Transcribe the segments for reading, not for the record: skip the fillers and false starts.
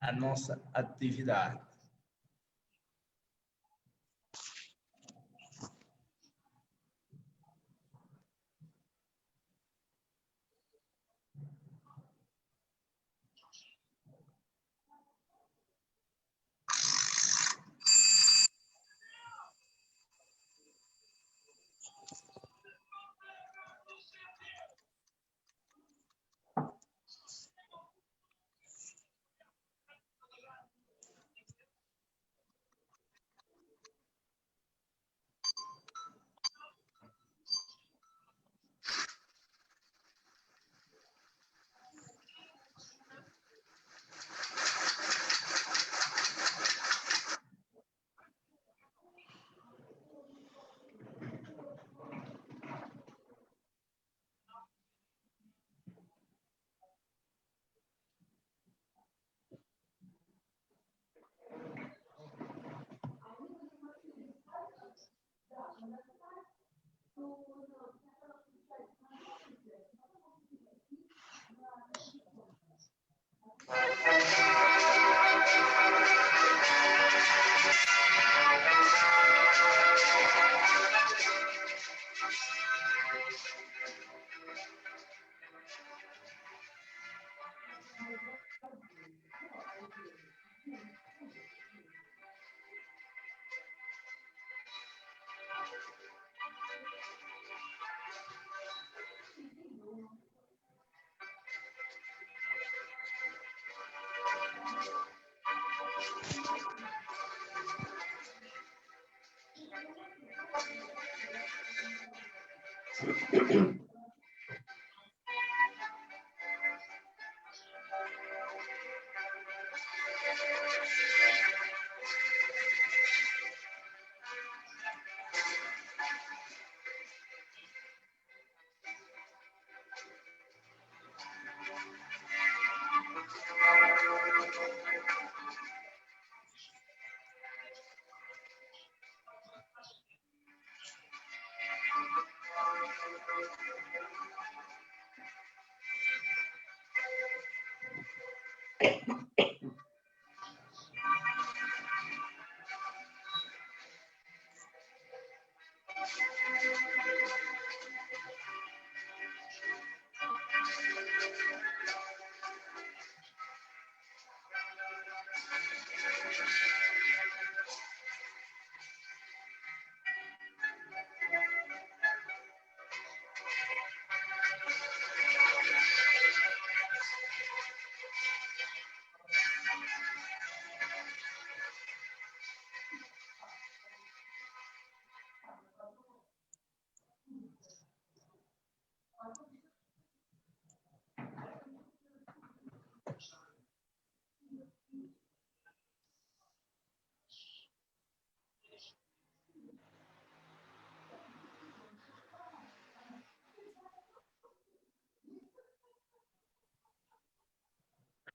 a nossa atividade.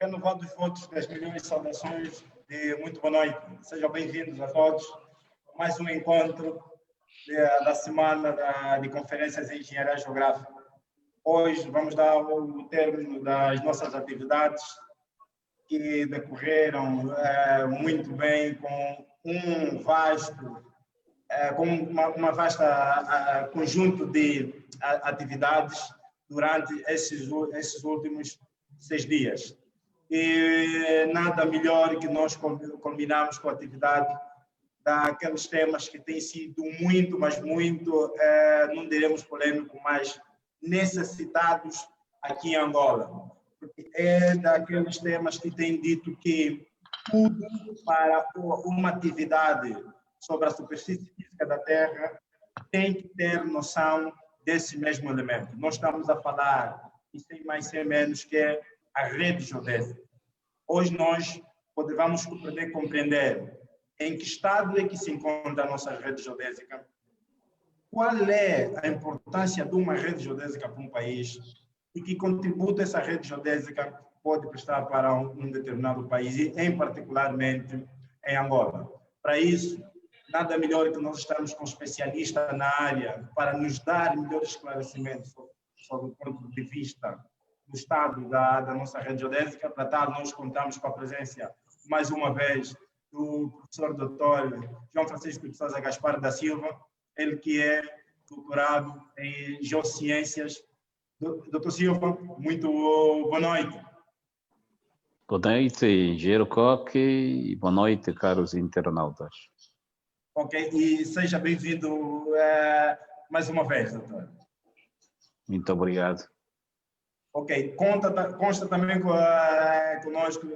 Renovado os votos das milhões de saudações de muito boa noite. Sejam bem-vindos a todos a mais um encontro da semana de conferências em engenharia geográfica. Hoje vamos dar o término das nossas atividades que decorreram muito bem com um vasto, uma vasta conjunto de atividades durante esses últimos 6 dias. E nada melhor que nós combinarmos com a atividade daqueles temas que têm sido muito, mas muito, não diremos polêmico, mas necessitados aqui em Angola. Porque é daqueles temas que têm dito que tudo para uma atividade sobre a superfície física da Terra tem que ter noção desse mesmo elemento. Nós estamos a falar, e sem mais sem menos, que é a rede geodésica. Hoje nós vamos poder compreender em que estado é que se encontra a nossa rede geodésica, qual é a importância de uma rede geodésica para um país e que contributo essa rede geodésica pode prestar para um determinado país, e em particularmente em Angola. Para isso, nada melhor que nós estarmos com especialistas na área para nos dar melhores esclarecimentos sobre o ponto de vista do estado da nossa rede geodésica. Para tal, nós contamos com a presença, mais uma vez, do professor doutor João Francisco de Sousa Gaspar da Silva, ele que é doutorado em Geociências. Doutor Silva, muito boa noite. Boa noite, engenheiro Coque, e boa noite, caros internautas. Ok, e seja bem-vindo mais uma vez, doutor. Muito obrigado. Ok, consta também conosco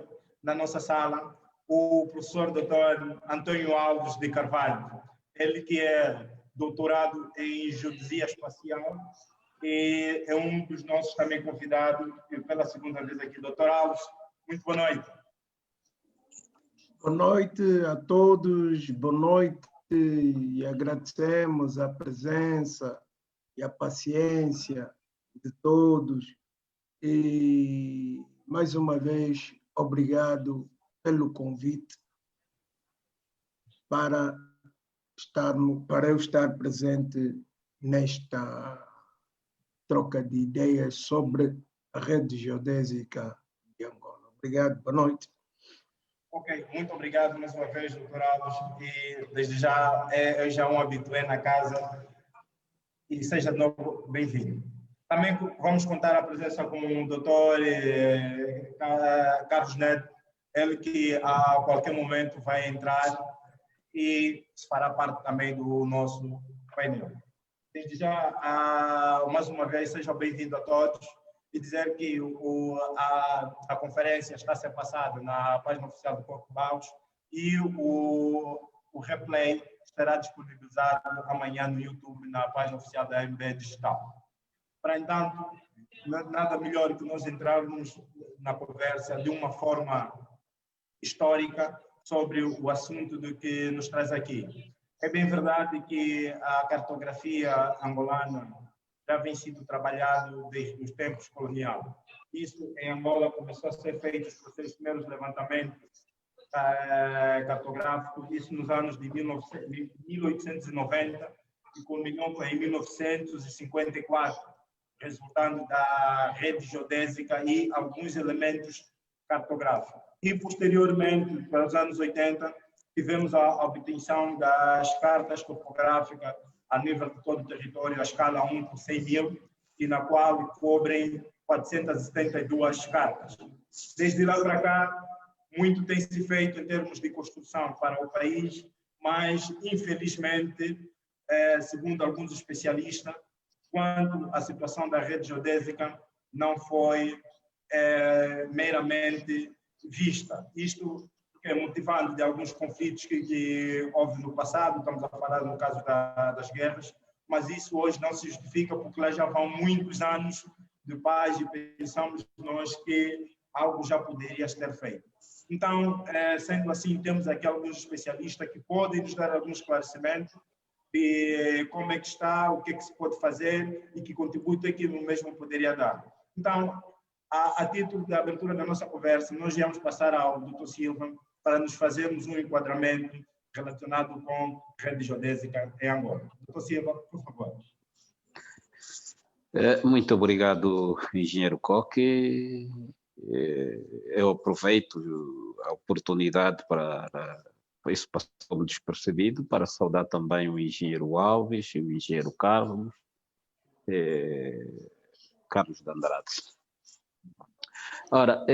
na nossa sala o professor doutor Antônio Alves de Carvalho, ele que é doutorado em Geodesia Espacial e é um dos nossos também convidados pela segunda vez aqui. Doutor Alves, muito boa noite. Boa noite a todos, boa noite e agradecemos a presença e a paciência de todos e mais uma vez obrigado pelo convite para eu estar presente nesta troca de ideias sobre a rede geodésica de Angola. Obrigado, boa noite. Ok, muito obrigado mais uma vez, doutor Alves, e desde já eu já um habitué na casa e seja de novo bem-vindo. Também vamos contar a presença com o doutor Carlos Neto, ele que a qualquer momento vai entrar e fará parte também do nosso painel. Desde já, mais uma vez, seja bem-vindo a todos e dizer que a conferência está a ser passada na página oficial do Corpo Baus e o replay estará disponibilizado amanhã no YouTube, na página oficial da MB Digital. Para entanto, nada melhor que nós entrarmos na conversa de uma forma histórica sobre o assunto do que nos traz aqui. É bem verdade que a cartografia angolana já vem sido trabalhado desde os tempos coloniais. Isso em Angola começou a ser feito os seus primeiros levantamentos cartográficos, isso nos anos de 1890 e culminou em 1954, resultando da rede geodésica e alguns elementos cartográficos. E, posteriormente, para os anos 80, tivemos a obtenção das cartas topográficas a nível de todo o território, a escala 1 por 100 mil, e na qual cobrem 472 cartas. Desde lá para cá, muito tem se feito em termos de construção para o país, mas, infelizmente, segundo alguns especialistas, quando a situação da rede geodésica não foi meramente vista. Isto é motivado de alguns conflitos que houve no passado, estamos a falar no caso das guerras, mas isso hoje não se justifica porque lá já vão muitos anos de paz e pensamos nós que algo já poderia ter feito. Então, sendo assim, temos aqui alguns especialistas que podem nos dar alguns esclarecimentos de como é que está, o que é que se pode fazer e que contributo é que o mesmo poderia dar. Então, a título de abertura da nossa conversa, nós íamos passar ao Dr. Silva para nos fazermos um enquadramento relacionado com rede geodésica em Angola. Dr. Silva, por favor. Muito obrigado, engenheiro Coque. Eu aproveito a oportunidade para isso passou-me despercebido, para saudar também o engenheiro Alves e o engenheiro Carlos de Andrade. Ora,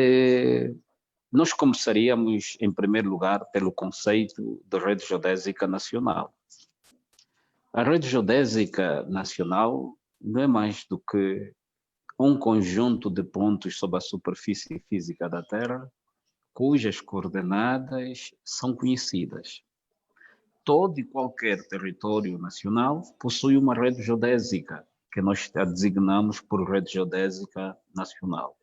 nós começaríamos, em primeiro lugar, pelo conceito de rede geodésica nacional. A rede geodésica nacional não é mais do que um conjunto de pontos sobre a superfície física da Terra, cujas coordenadas são conhecidas. Todo e qualquer território nacional possui uma rede geodésica, que nós a designamos por rede geodésica nacional.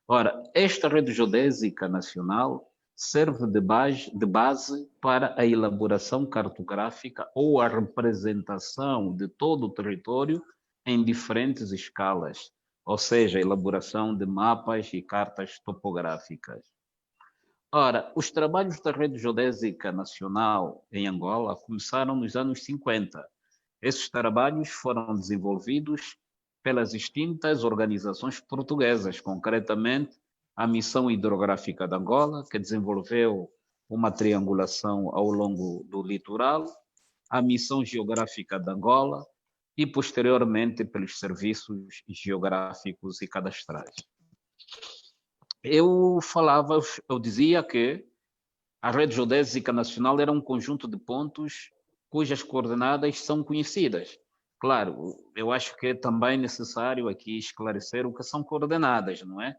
Ora, esta rede geodésica nacional serve de base para a elaboração cartográfica ou a representação de todo o território em diferentes escalas, ou seja, a elaboração de mapas e cartas topográficas. Ora, os trabalhos da Rede Geodésica Nacional em Angola começaram nos anos 50. Esses trabalhos foram desenvolvidos pelas distintas organizações portuguesas, concretamente a Missão Hidrográfica de Angola, que desenvolveu uma triangulação ao longo do litoral, a Missão Geográfica de Angola e, posteriormente, pelos serviços geográficos e cadastrais. Eu dizia que a Rede Geodésica Nacional era um conjunto de pontos cujas coordenadas são conhecidas. Claro, eu acho que é também necessário aqui esclarecer o que são coordenadas, não é?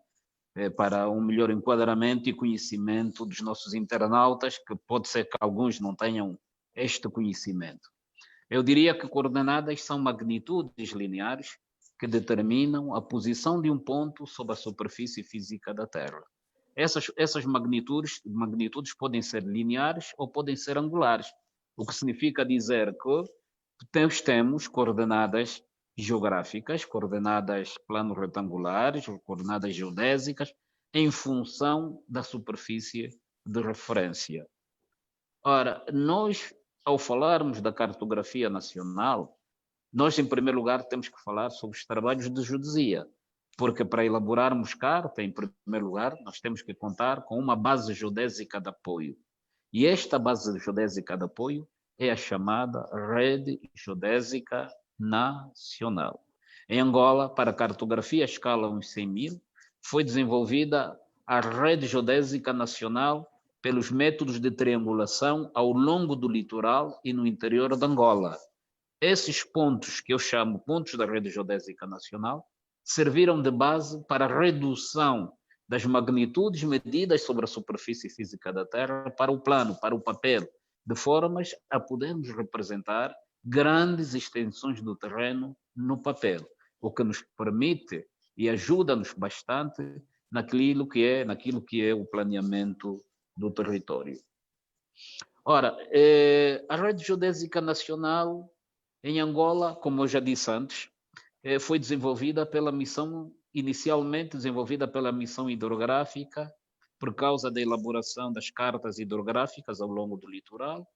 Para um melhor enquadramento e conhecimento dos nossos internautas, que pode ser que alguns não tenham este conhecimento. Eu diria que coordenadas são magnitudes lineares que determinam a posição de um ponto sobre a superfície física da Terra. Essas magnitudes podem ser lineares ou podem ser angulares, o que significa dizer que temos coordenadas geográficas, coordenadas planos retangulares, coordenadas geodésicas, em função da superfície de referência. Ora, nós, ao falarmos da cartografia nacional, nós, em primeiro lugar, temos que falar sobre os trabalhos de geodesia, porque para elaborarmos carta, em primeiro lugar, nós temos que contar com uma base geodésica de apoio. E esta base geodésica de apoio é a chamada Rede Geodésica Nacional. Em Angola, para a cartografia à escala uns 100 mil, foi desenvolvida a Rede Geodésica Nacional pelos métodos de triangulação ao longo do litoral e no interior de Angola. Esses pontos, que eu chamo pontos da Rede Geodésica Nacional, serviram de base para a redução das magnitudes medidas sobre a superfície física da Terra para o plano, para o papel, de formas a podermos representar grandes extensões do terreno no papel, o que nos permite e ajuda-nos bastante naquilo que é o planeamento do território. Ora, a Rede Geodésica Nacional em Angola, como eu já disse antes, foi inicialmente desenvolvida pela Missão Hidrográfica, por causa da elaboração das cartas hidrográficas ao longo do litoral,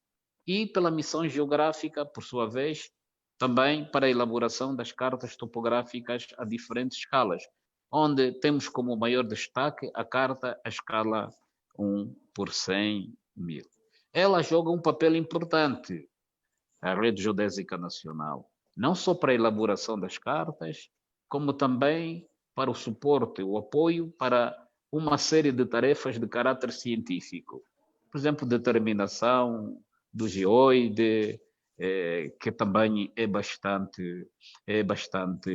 e pela Missão Geográfica, por sua vez, também para a elaboração das cartas topográficas a diferentes escalas, onde temos como maior destaque a carta à escala 1 por 100 mil. Ela joga um papel importante, a Rede Geodésica Nacional, não só para a elaboração das cartas, como também para o suporte, o apoio para uma série de tarefas de caráter científico. Por exemplo, determinação do geoide, que também é bastante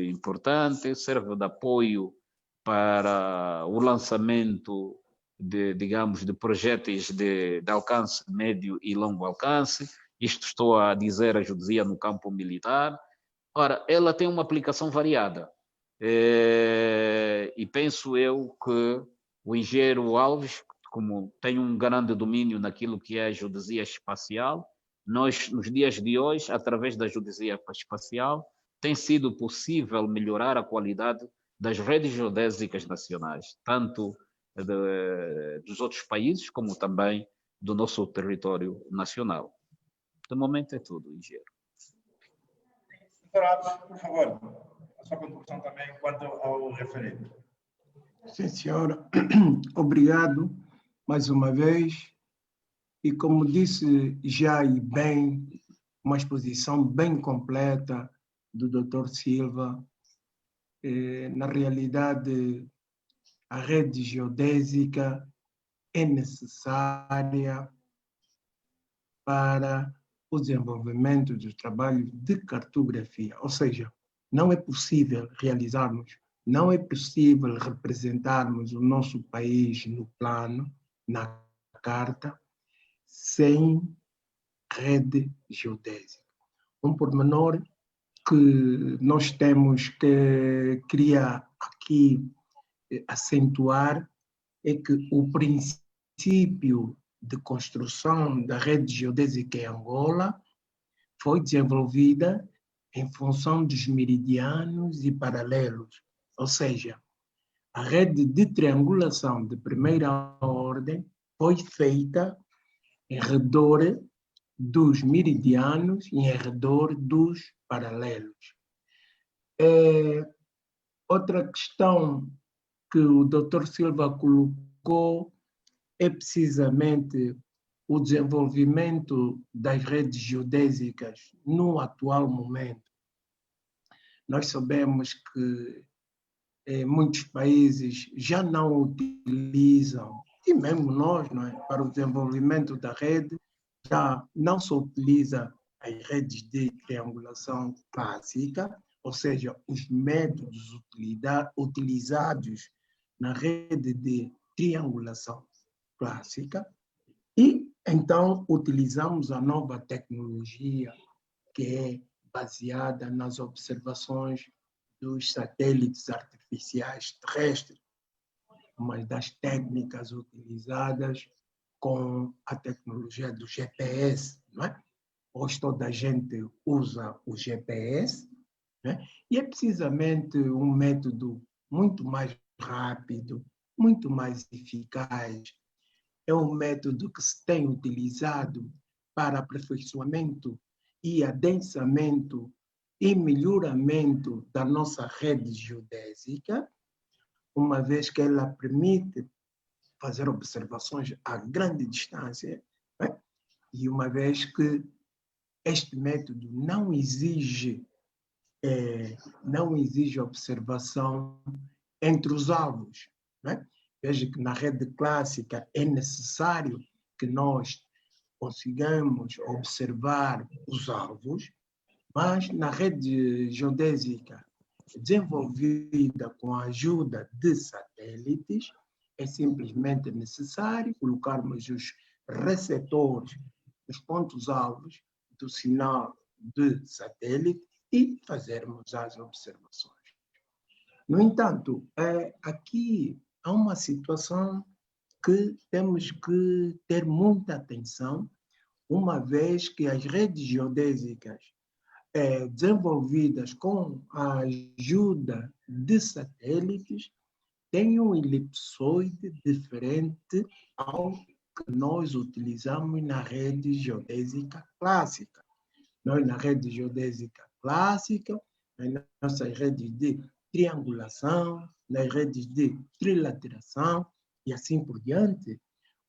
importante, serve de apoio para o lançamento de projéteis de alcance médio e longo alcance. Isto estou a dizer a geodesia no campo militar. Ora, ela tem uma aplicação variada. E penso eu que o engenheiro Alves, como tem um grande domínio naquilo que é a geodesia espacial, nós, nos dias de hoje, através da geodesia espacial, tem sido possível melhorar a qualidade das redes geodésicas nacionais, tanto dos outros países, como também do nosso território nacional. De momento é tudo, engenheiro. Doutor Alves, por favor, a sua contribuição também quanto ao referendo. Sim, senhora. Obrigado mais uma vez. E como disse já e bem, uma exposição bem completa do Dr. Silva. Na realidade, a rede geodésica é necessária para o desenvolvimento do trabalho de cartografia. Ou seja, não é possível realizarmos, não é possível representarmos o nosso país no plano, na carta, sem rede geodésica. Um pormenor que nós temos que queria aqui acentuar é que o princípio de construção da rede geodésica em Angola foi desenvolvida em função dos meridianos e paralelos, ou seja, a rede de triangulação de primeira ordem foi feita em redor dos meridianos e em redor dos paralelos. Outra questão que o Dr. Silva colocou é precisamente o desenvolvimento das redes geodésicas no atual momento. Nós sabemos que muitos países já não utilizam, e mesmo nós, não é, para o desenvolvimento da rede, já não se utiliza as redes de triangulação clássica, ou seja, os métodos utilizados na rede de triangulação clássica, e então utilizamos a nova tecnologia que é baseada nas observações dos satélites artificiais terrestres, uma das técnicas utilizadas com a tecnologia do GPS, não é? Hoje toda a gente usa o GPS, né? E é precisamente um método muito mais rápido, muito mais eficaz. É um método que se tem utilizado para aperfeiçoamento e adensamento e melhoramento da nossa rede geodésica, uma vez que ela permite fazer observações a grande distância, né? E uma vez que este método não exige observação entre os alvos, né? Veja que na rede clássica é necessário que nós consigamos observar os alvos, mas na rede geodésica desenvolvida com a ajuda de satélites, é simplesmente necessário colocarmos os receptores, os pontos-alvos do sinal de satélite e fazermos as observações. No entanto, aqui há uma situação que temos que ter muita atenção, uma vez que as redes geodésicas desenvolvidas com a ajuda de satélites têm um elipsoide diferente ao que nós utilizamos na rede geodésica clássica. Nós, na rede geodésica clássica, nas nossas redes de triangulação, nas redes de trilateração e assim por diante,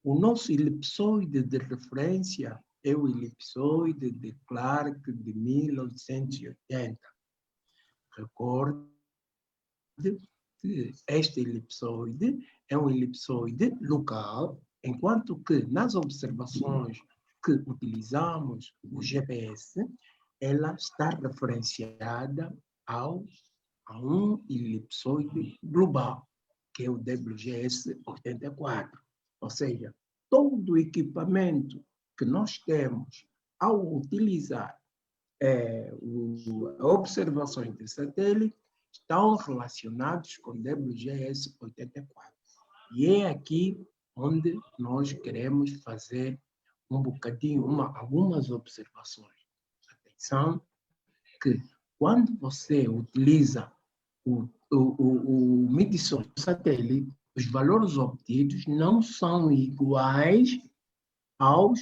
o nosso elipsoide de referência é o elipsoide de Clark de 1880. Recorde que este elipsoide é um elipsoide local, enquanto que nas observações que utilizamos o GPS, ela está referenciada a um elipsoide global, que é o WGS 84. Ou seja, todo o equipamento que nós temos ao utilizar observações de satélite estão relacionados com WGS 84. E é aqui onde nós queremos fazer um bocadinho, algumas observações. Atenção, que quando você utiliza medição do satélite, os valores obtidos não são iguais aos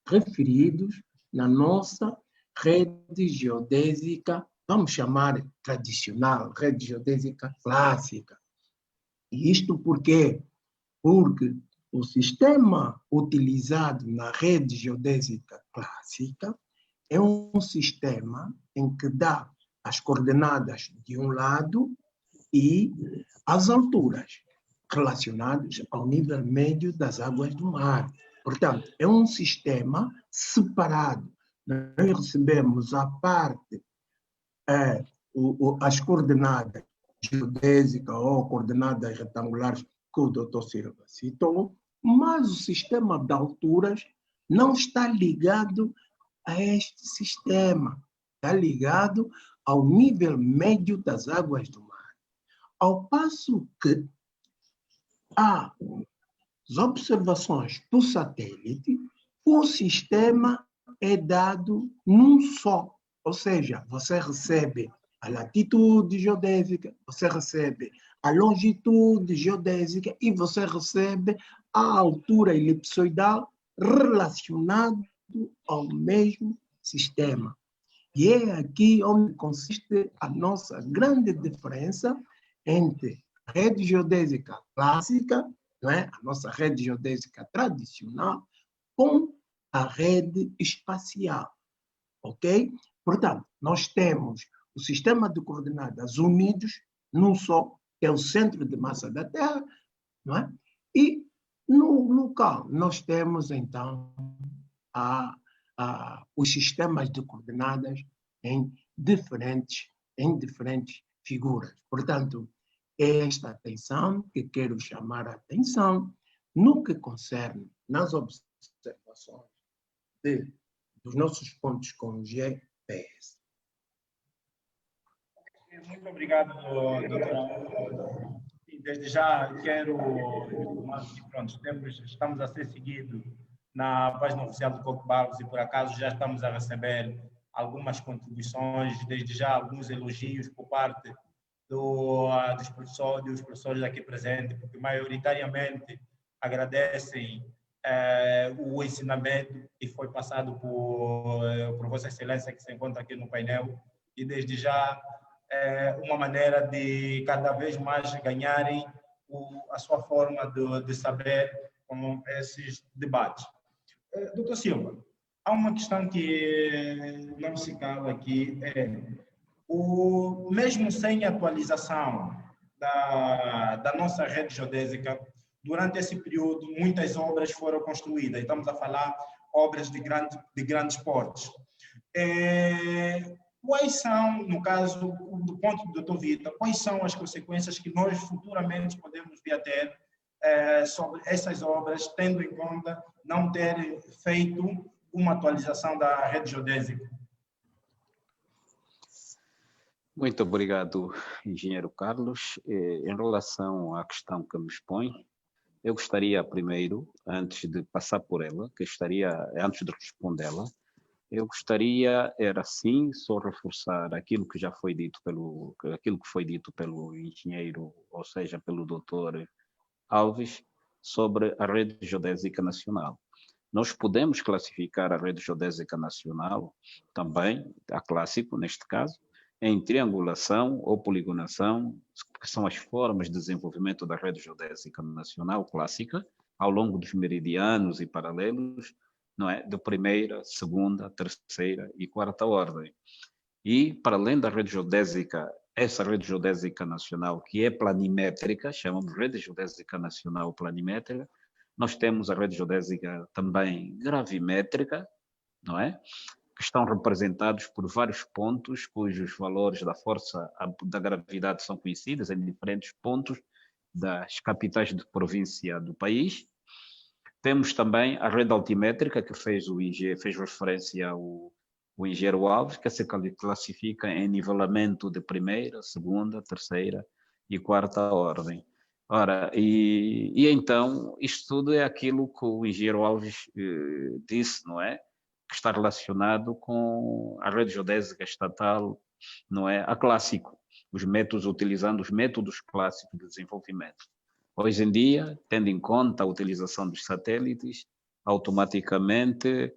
referidos na nossa rede geodésica, vamos chamar tradicional, rede geodésica clássica. E isto por quê? Porque o sistema utilizado na rede geodésica clássica é um sistema em que dá as coordenadas de um lado e as alturas relacionadas ao nível médio das águas do mar. Portanto, é um sistema separado. Nós recebemos a parte, as coordenadas geodésicas ou coordenadas retangulares que o Dr. Silva citou, mas o sistema de alturas não está ligado a este sistema, está ligado ao nível médio das águas do mar. Ao passo que as observações do satélite, o sistema é dado num só, ou seja, você recebe a latitude geodésica, você recebe a longitude geodésica e você recebe a altura elipsoidal relacionado ao mesmo sistema. E é aqui onde consiste a nossa grande diferença entre a rede geodésica clássica, não é? A nossa rede geodésica tradicional, com a rede espacial, ok? Portanto, nós temos o sistema de coordenadas unidos num só, que é o centro de massa da Terra, não é? E no local nós temos, então, os sistemas de coordenadas em diferentes figuras. Portanto, é esta atenção que quero chamar a atenção no que concerne nas observações dos nossos pontos com GPS. Muito obrigado, doutora. Desde já quero informar que pronto, estamos a ser seguidos na página oficial do Coque Barros e por acaso já estamos a receber algumas contribuições, desde já alguns elogios por parte dos professores aqui presentes, porque maioritariamente agradecem o ensinamento que foi passado por Vossa Excelência que se encontra aqui no painel e desde já uma maneira de cada vez mais ganharem a sua forma de saber com esses debates. Doutor Silva, há uma questão que não se cala aqui, mesmo sem atualização da nossa rede geodésica, durante esse período muitas obras foram construídas, estamos a falar obras de grandes portes. Quais são, no caso, do ponto do Dr. Vitor, quais são as consequências que nós futuramente podemos vir a ter sobre essas obras, tendo em conta não ter feito uma atualização da rede geodésica? Muito obrigado, engenheiro Carlos. Em relação à questão que me expõe, eu gostaria primeiro, antes de passar por ela, antes de respondê-la, eu gostaria, era sim, só reforçar aquilo que já foi dito pelo engenheiro, ou seja, pelo doutor Alves, sobre a rede geodésica nacional. Nós podemos classificar a rede geodésica nacional, também, a clássico, neste caso, em triangulação ou poligonação, que são as formas de desenvolvimento da rede geodésica nacional clássica, ao longo dos meridianos e paralelos, não é? De primeira, segunda, terceira e quarta ordem. E, para além da rede geodésica, essa rede geodésica nacional, que é planimétrica, chamamos rede geodésica nacional planimétrica, nós temos a rede geodésica também gravimétrica, não é? Que estão representados por vários pontos, cujos valores da força da gravidade são conhecidos em diferentes pontos das capitais de província do país. Temos também a rede altimétrica, que fez referência ao engenheiro Alves, que se classifica em nivelamento de primeira, segunda, terceira e quarta ordem. Ora, e então, isto tudo é aquilo que o engenheiro Alves disse, não é? Que está relacionado com a rede geodésica estatal, não é? A clássico, utilizando os métodos clássicos de desenvolvimento. Hoje em dia, tendo em conta a utilização dos satélites, automaticamente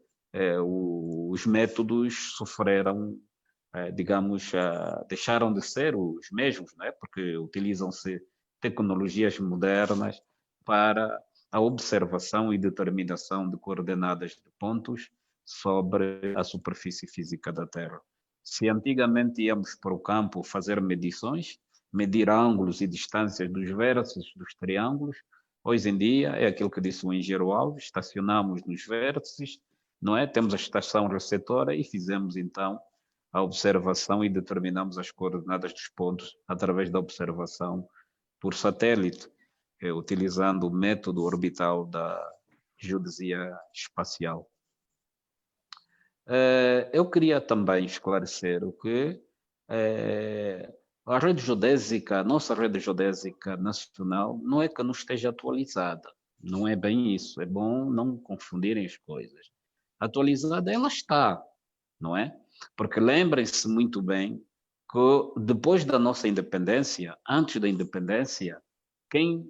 os métodos sofreram, deixaram de ser os mesmos, não é? Porque utilizam-se tecnologias modernas para a observação e determinação de coordenadas de pontos sobre a superfície física da Terra. Se antigamente íamos para o campo fazer medições, medir ângulos e distâncias dos vértices dos triângulos, hoje em dia, é aquilo que disse o engenheiro Alves, estacionamos nos vértices, não é? Temos a estação receptora e fizemos então a observação e determinamos as coordenadas dos pontos através da observação por satélite, utilizando o método orbital da geodesia espacial. Eu queria também esclarecer o que a rede geodésica, a nossa rede geodésica nacional, não é que não esteja atualizada. Não é bem isso. É bom não confundirem as coisas. Atualizada ela está, não é? Porque lembrem-se muito bem que depois da nossa independência, antes da independência, quem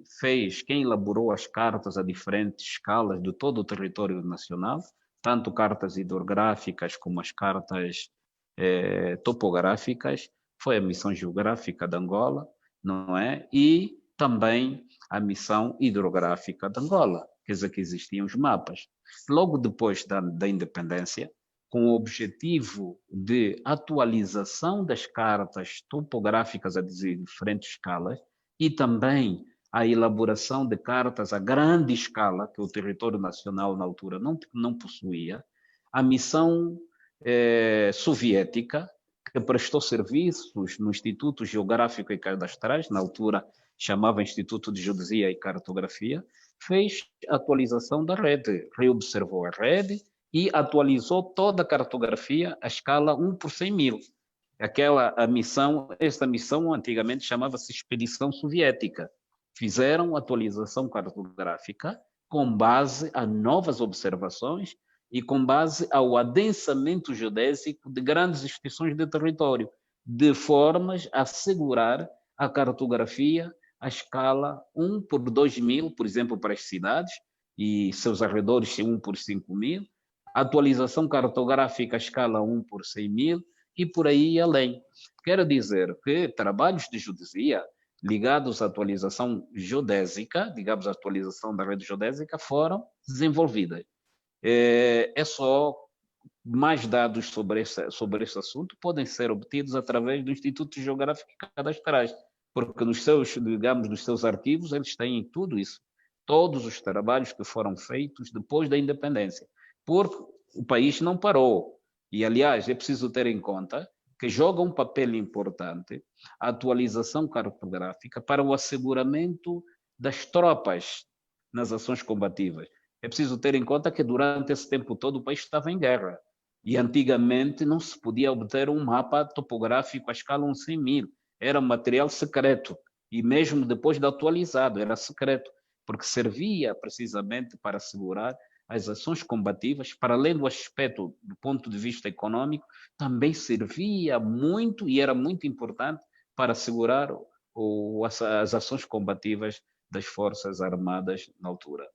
elaborou as cartas a diferentes escalas de todo o território nacional, tanto cartas hidrográficas como as cartas topográficas, foi a Missão Geográfica de Angola, não é? E também a missão hidrográfica de Angola, quer dizer que existiam os mapas. Logo depois da independência, com o objetivo de atualização das cartas topográficas a diferentes escalas e também a elaboração de cartas a grande escala, que o território nacional na altura não possuía, a missão soviética, que prestou serviços no Instituto Geográfico e Cadastrais, na altura chamava Instituto de Geodesia e Cartografia, fez atualização da rede, reobservou a rede e atualizou toda a cartografia à escala 1 por 100 mil. Esta missão antigamente chamava-se Expedição Soviética. Fizeram atualização cartográfica com base a novas observações e com base ao adensamento geodésico de grandes extensões de território, de formas a assegurar a cartografia à escala 1 por 2 mil, por exemplo, para as cidades e seus arredores 1 por 5 mil, atualização cartográfica à escala 1 por 100 mil e por aí além. Quero dizer que trabalhos de geodesia ligados à atualização geodésica, digamos, à atualização da rede geodésica, foram desenvolvidas. É só mais dados sobre esse assunto podem ser obtidos através do Instituto Geográfico e Cadastrais, porque nos seus arquivos eles têm tudo isso, todos os trabalhos que foram feitos depois da independência, porque o país não parou. E, aliás, é preciso ter em conta que joga um papel importante a atualização cartográfica para o asseguramento das tropas nas ações combativas. É preciso ter em conta que durante esse tempo todo o país estava em guerra e antigamente não se podia obter um mapa topográfico à escala 100 mil. Era um material secreto e mesmo depois de atualizado era secreto, porque servia precisamente para assegurar as ações combativas, para além do aspecto do ponto de vista econômico, também servia muito e era muito importante para assegurar as ações combativas das Forças Armadas na altura.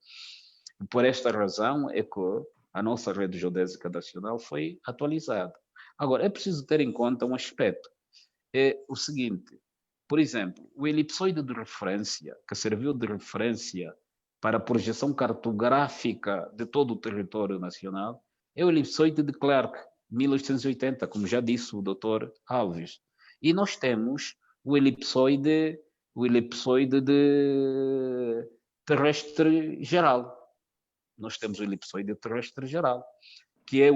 Por esta razão é que a nossa rede geodésica nacional foi atualizada. Agora, é preciso ter em conta um aspecto, é o seguinte, por exemplo, o elipsoide de referência, que serviu de referência para a projeção cartográfica de todo o território nacional, é o elipsoide de Clerc, 1880, como já disse o Dr. Alves. E nós temos o elipsoide de terrestre geral. Nós temos o elipsoide terrestre geral, que é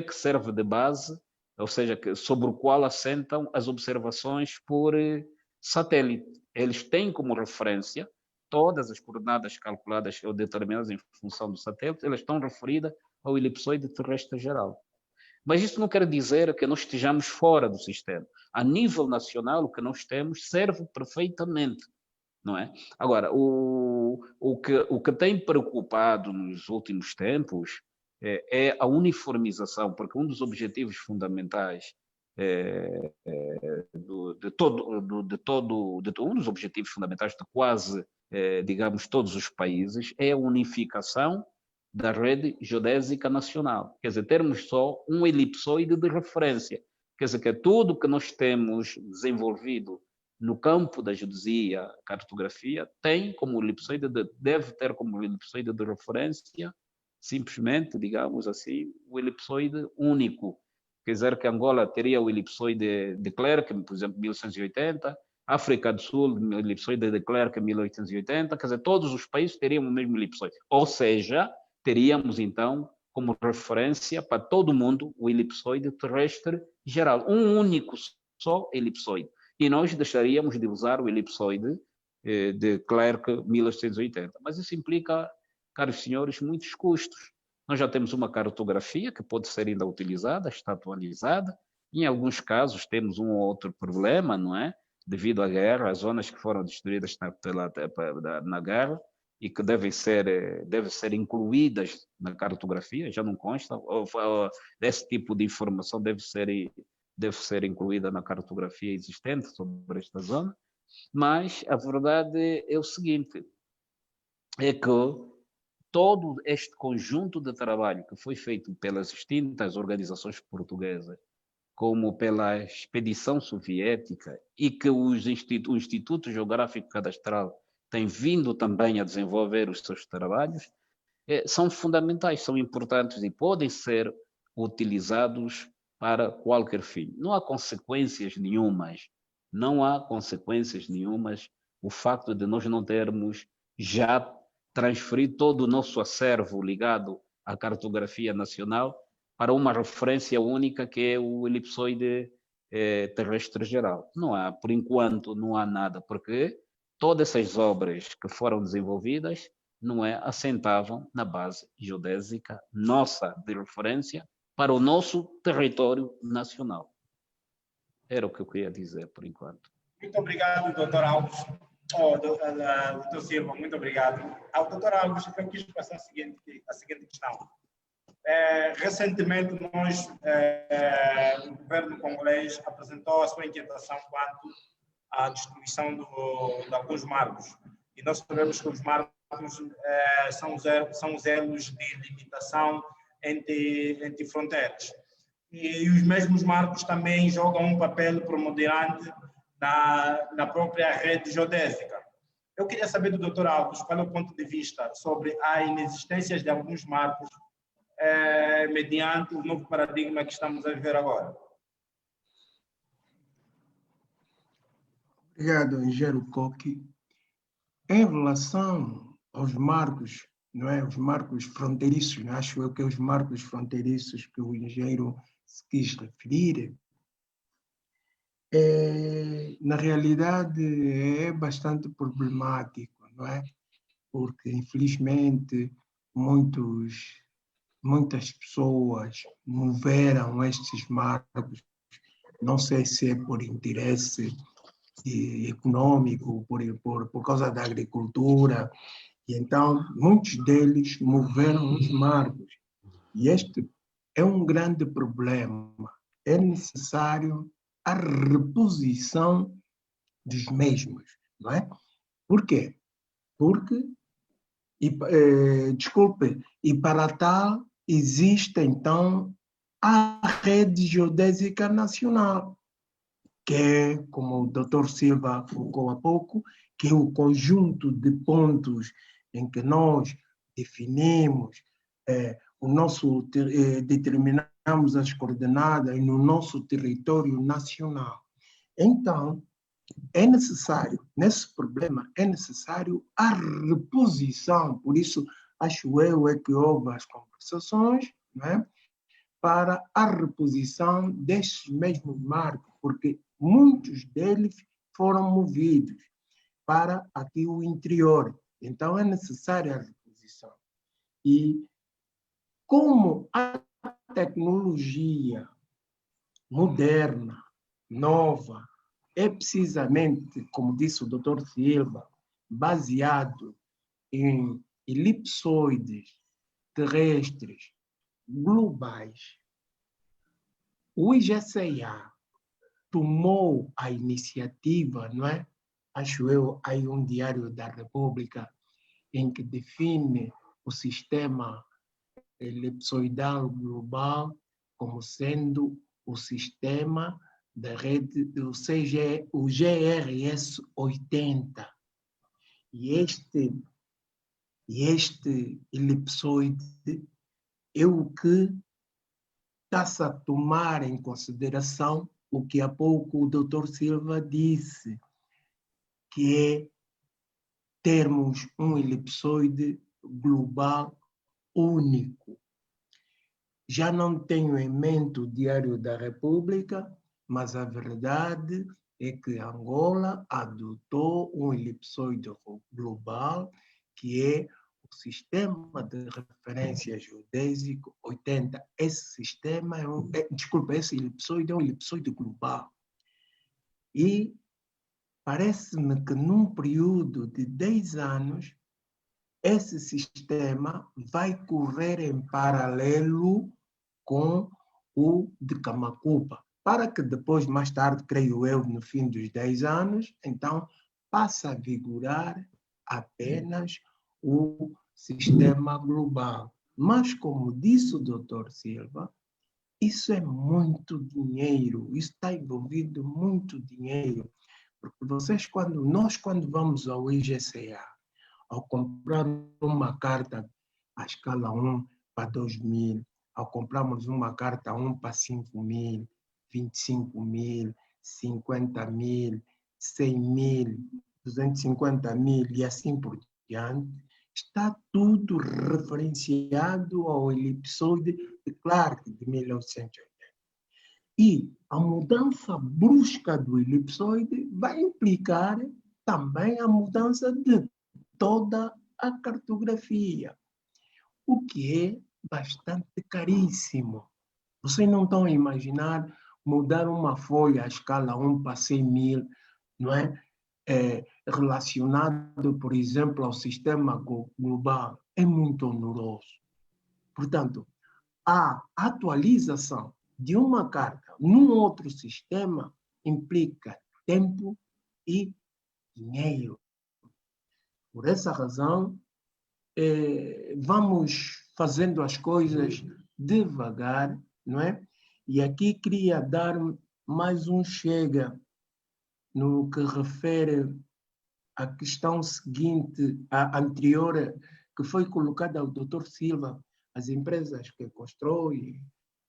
que serve de base, ou seja, sobre o qual assentam as observações por satélite. Eles têm como referência todas as coordenadas calculadas ou determinadas em função do satélite, elas estão referidas ao elipsoide terrestre geral. Mas isso não quer dizer que nós estejamos fora do sistema. A nível nacional, o que nós temos serve perfeitamente, não é? Agora, o que tem preocupado nos últimos tempos é a uniformização, porque um dos objetivos fundamentais um dos objetivos fundamentais de quase, digamos, todos os países é a unificação da rede geodésica nacional. Quer dizer, termos só um elipsoide de referência. Quer dizer, que tudo que nós temos desenvolvido no campo da geodesia, cartografia, deve ter como elipsoide de referência, simplesmente, digamos assim, o elipsoide único. Quer dizer que Angola teria o elipsoide de Clerc, por exemplo, 1880, África do Sul, o elipsoide de Clerc, 1880, quer dizer, todos os países teriam o mesmo elipsoide. Ou seja, teríamos então como referência para todo mundo o elipsoide terrestre geral, um único só elipsoide. E nós deixaríamos de usar o elipsoide de Clerc 1880. Mas isso implica, caros senhores, muitos custos. Nós já temos uma cartografia que pode ser ainda utilizada, está atualizada. Em alguns casos temos um ou outro problema, não é? Devido à guerra, as zonas que foram destruídas na guerra e que devem ser incluídas na cartografia, já não consta, esse tipo de informação deve ser incluída na cartografia existente sobre esta zona, mas a verdade é o seguinte, é que todo este conjunto de trabalho que foi feito pelas distintas organizações portuguesas como pela expedição soviética, e que o Instituto Geográfico Cadastral tem vindo também a desenvolver os seus trabalhos, são fundamentais, são importantes e podem ser utilizados para qualquer fim. Não há consequências nenhumas, o facto de nós não termos já transferido todo o nosso acervo ligado à cartografia nacional para uma referência única que é o elipsoide terrestre geral. Não há, por enquanto, não há nada, porque todas essas obras que foram desenvolvidas assentavam na base geodésica nossa de referência para o nosso território nacional. Era o que eu queria dizer por enquanto. Muito obrigado, Dr. Alves. Dr. Silva, muito obrigado. Ao Dr. Alves, eu quis passar a seguinte questão. Recentemente, o governo congolês apresentou a sua inquietação quanto à destruição de alguns marcos. E nós sabemos que os marcos são os elos de limitação entre fronteiras. E os mesmos marcos também jogam um papel preponderante na própria rede geodésica. Eu queria saber do Dr. Alves qual é o ponto de vista sobre a inexistência de alguns marcos mediante o novo paradigma que estamos a viver agora. Obrigado, engenheiro Coque. Em relação aos marcos, não é? Os marcos fronteiriços, não é? Acho eu que os marcos fronteiriços que o engenheiro se quis referir, na realidade é bastante problemático, não é? Porque, infelizmente, muitas pessoas moveram estes marcos, não sei se é por interesse econômico, por causa da agricultura, e então muitos deles moveram os marcos. E este é um grande problema. É necessário a reposição dos mesmos, não é? Por quê? Porque, e para tal existe então a Rede Geodésica Nacional, que é, como o Dr. Silva colocou há pouco, que é o conjunto de pontos em que nós definimos determinamos as coordenadas no nosso território nacional. Então, é necessário, nesse problema, é necessário a reposição, por isso acho eu que houve as conversações, né, para a reposição destes mesmos marcos, porque muitos deles foram movidos para aqui o interior. Então, é necessária a reposição. E como a tecnologia moderna, nova, é precisamente, como disse o Dr. Silva, baseado em elipsoides terrestres globais, o IGCA tomou a iniciativa, não é? Acho eu, aí um Diário da República, em que define o sistema elipsoidal global como sendo o sistema da rede do o GRS 80. E este elipsoide é o que está-se a tomar em consideração o que há pouco o Dr. Silva disse, que é termos um elipsoide global único. Já não tenho em mente o Diário da República, mas a verdade é que Angola adotou um elipsoide global, que é o Sistema de Referência Geodésico 80. Esse sistema esse elipsoide é um elipsoide global. E parece-me que num período de 10 anos, esse sistema vai correr em paralelo com o de Camacupa, para que depois, mais tarde, creio eu, no fim dos 10 anos, então, passe a vigorar apenas o sistema global. Mas, como disse o Dr. Silva, Isso é muito dinheiro, isso está envolvido muito dinheiro. Porque nós quando vamos ao IGCA, ao comprar uma carta à escala 1 para 2.000, ao comprarmos uma carta 1 para 5.000, 25.000, 50.000, 100.000, 250.000 e assim por diante, está tudo referenciado ao elipsoide de Clarke de 1980. E a mudança brusca do elipsoide vai implicar também a mudança de toda a cartografia, o que é bastante caríssimo. Vocês não estão a imaginar mudar uma folha à escala 1 para 100.000, não é? Relacionado, por exemplo, ao sistema global, é muito oneroso. Portanto, a atualização de uma carta num outro sistema implica tempo e dinheiro. Por essa razão, vamos fazendo as coisas devagar, não é? E aqui queria dar mais um chega no que refere à questão seguinte, a anterior, que foi colocada ao Dr. Silva, as empresas que constroem,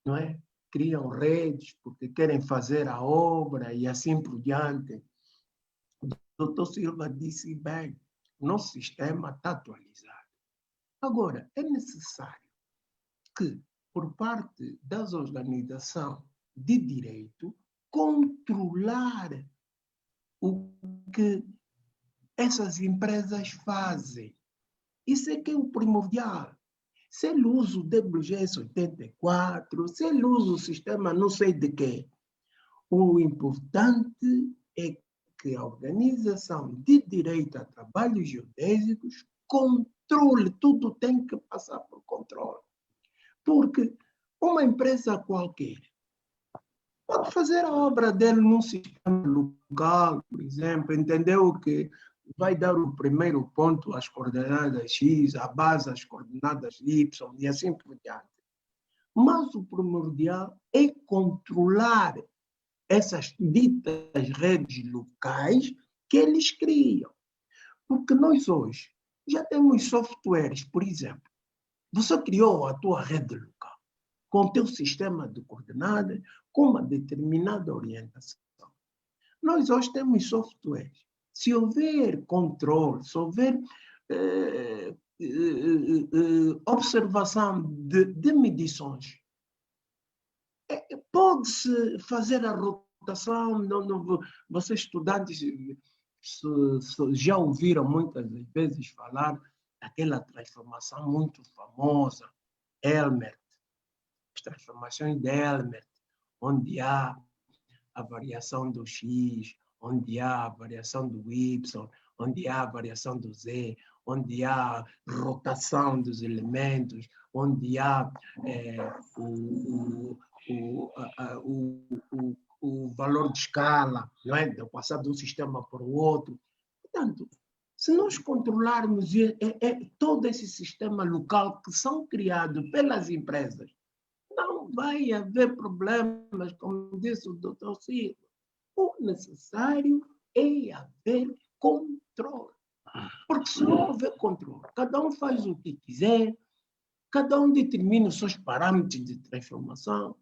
não é? Criam redes porque querem fazer a obra e assim por diante. O Dr. Silva disse bem, o nosso sistema está atualizado. Agora, é necessário que, por parte das organizações de direito, controlar o que essas empresas fazem. Isso é que é o primordial. Se ele usa o WGS 84, se ele usa o sistema não sei de quê, o importante é que a Organização de Direito a Trabalhos Geodésicos controle, tudo tem que passar por controle. Porque uma empresa qualquer pode fazer a obra dele num sistema local, por exemplo, entendeu que vai dar o primeiro ponto às coordenadas X, a base às coordenadas Y e assim por diante. Mas o primordial é controlar essas ditas redes locais que eles criam. Porque nós hoje já temos softwares, por exemplo, você criou a tua rede local com o teu sistema de coordenadas, com uma determinada orientação. Nós hoje temos softwares. Se houver controle, se houver observação de medições, pode-se fazer a rotação. Vocês, estudantes, já ouviram muitas vezes falar daquela transformação muito famosa, Elmert, as transformações de Elmert, onde há a variação do X, onde há a variação do Y, onde há a variação do Z, onde há rotação dos elementos, onde há o valor de escala, não é? De passar de um sistema para o outro. Portanto, se nós controlarmos todo esse sistema local que são criados pelas empresas, não vai haver problemas, como disse o Dr. Silva. O necessário é haver controle. Porque se não houver controle, cada um faz o que quiser, cada um determina os seus parâmetros de transformação,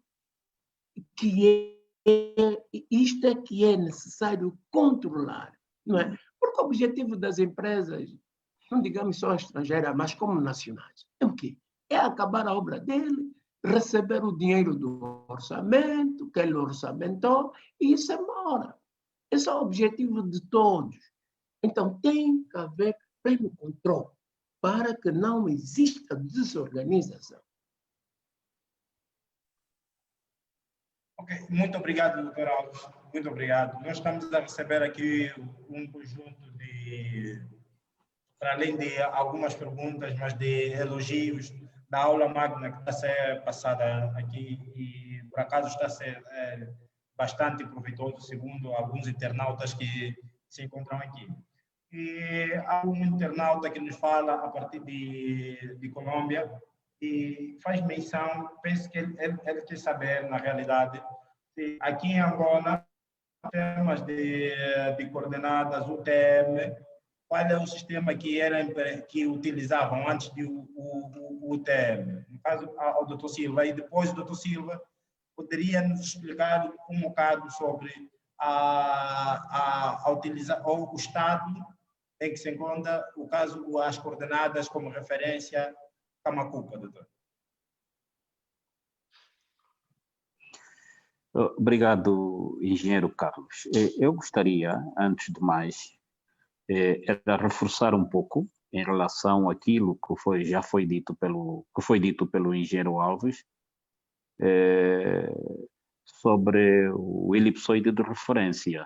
isto é que é necessário controlar, não é? Porque o objetivo das empresas, não digamos só estrangeiras, mas como nacionais, é o quê? É acabar a obra dele, receber o dinheiro do orçamento, que ele orçamentou, e isso é mora. Esse é o objetivo de todos. Então, tem que haver pleno controle para que não exista desorganização. Ok, muito obrigado, doutor Alves. Muito obrigado. Nós estamos a receber aqui um conjunto de, para além de algumas perguntas, mas de elogios da aula magna que está a ser passada aqui e, por acaso, está a ser bastante proveitoso, segundo alguns internautas que se encontram aqui. E há um internauta que nos fala a partir de Colômbia, e faz menção, penso que ele quer saber, na realidade, se aqui em Angola, temas de coordenadas UTM, qual é o sistema que utilizavam antes o UTM? No caso, ao Dr. Silva, e depois o Dr. Silva poderia nos explicar um bocado sobre a utilização, o estado em que se encontra, o caso, as coordenadas como referência Camacupa, doutor. Obrigado, engenheiro Carlos. Eu gostaria, antes de mais, era reforçar um pouco em relação àquilo que já foi dito pelo engenheiro Alves sobre o elipsoide de referência.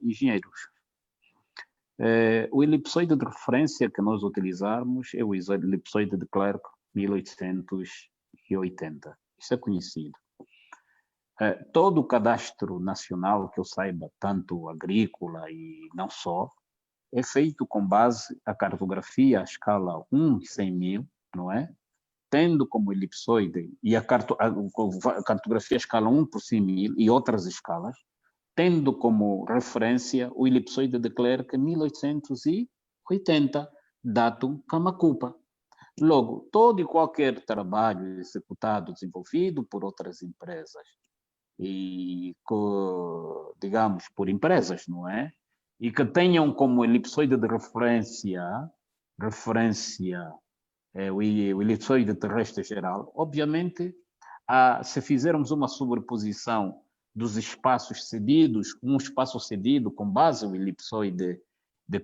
Engenheiros, o elipsoide de referência que nós utilizarmos é o elipsoide de Clerc 1880. Isso é conhecido. Todo o cadastro nacional que eu saiba, tanto agrícola e não só, é feito com base a cartografia à escala 1/100.000, não é? Tendo como elipsoide e a cartografia à escala 1/100.000 e outras escalas, tendo como referência o elipsoide de Clerc 1880, datum Camacupa. Logo, todo e qualquer trabalho executado, desenvolvido por outras empresas, e, digamos, por empresas, não é? E que tenham como elipsoide de referência o elipsoide terrestre geral, obviamente, se fizermos uma sobreposição dos espaços cedidos, um espaço cedido com base no elipsoide de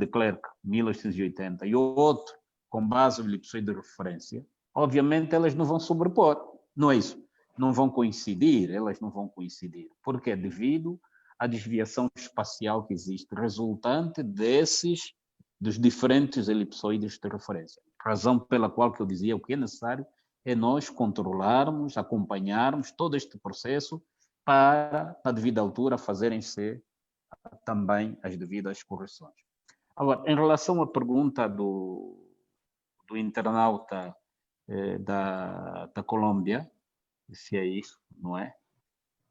Clerc 1880 e outro com base no elipsoide de referência, obviamente elas não vão sobrepor, não é isso? Não vão coincidir, elas não vão coincidir. Porque é devido à desviação espacial que existe, resultante dos diferentes elipsoides de referência. Razão pela qual que eu dizia o que é necessário é nós controlarmos, acompanharmos todo este processo para, na devida altura, fazerem-se também as devidas correções. Agora, em relação à pergunta do internauta da Colômbia, se é isso, não é?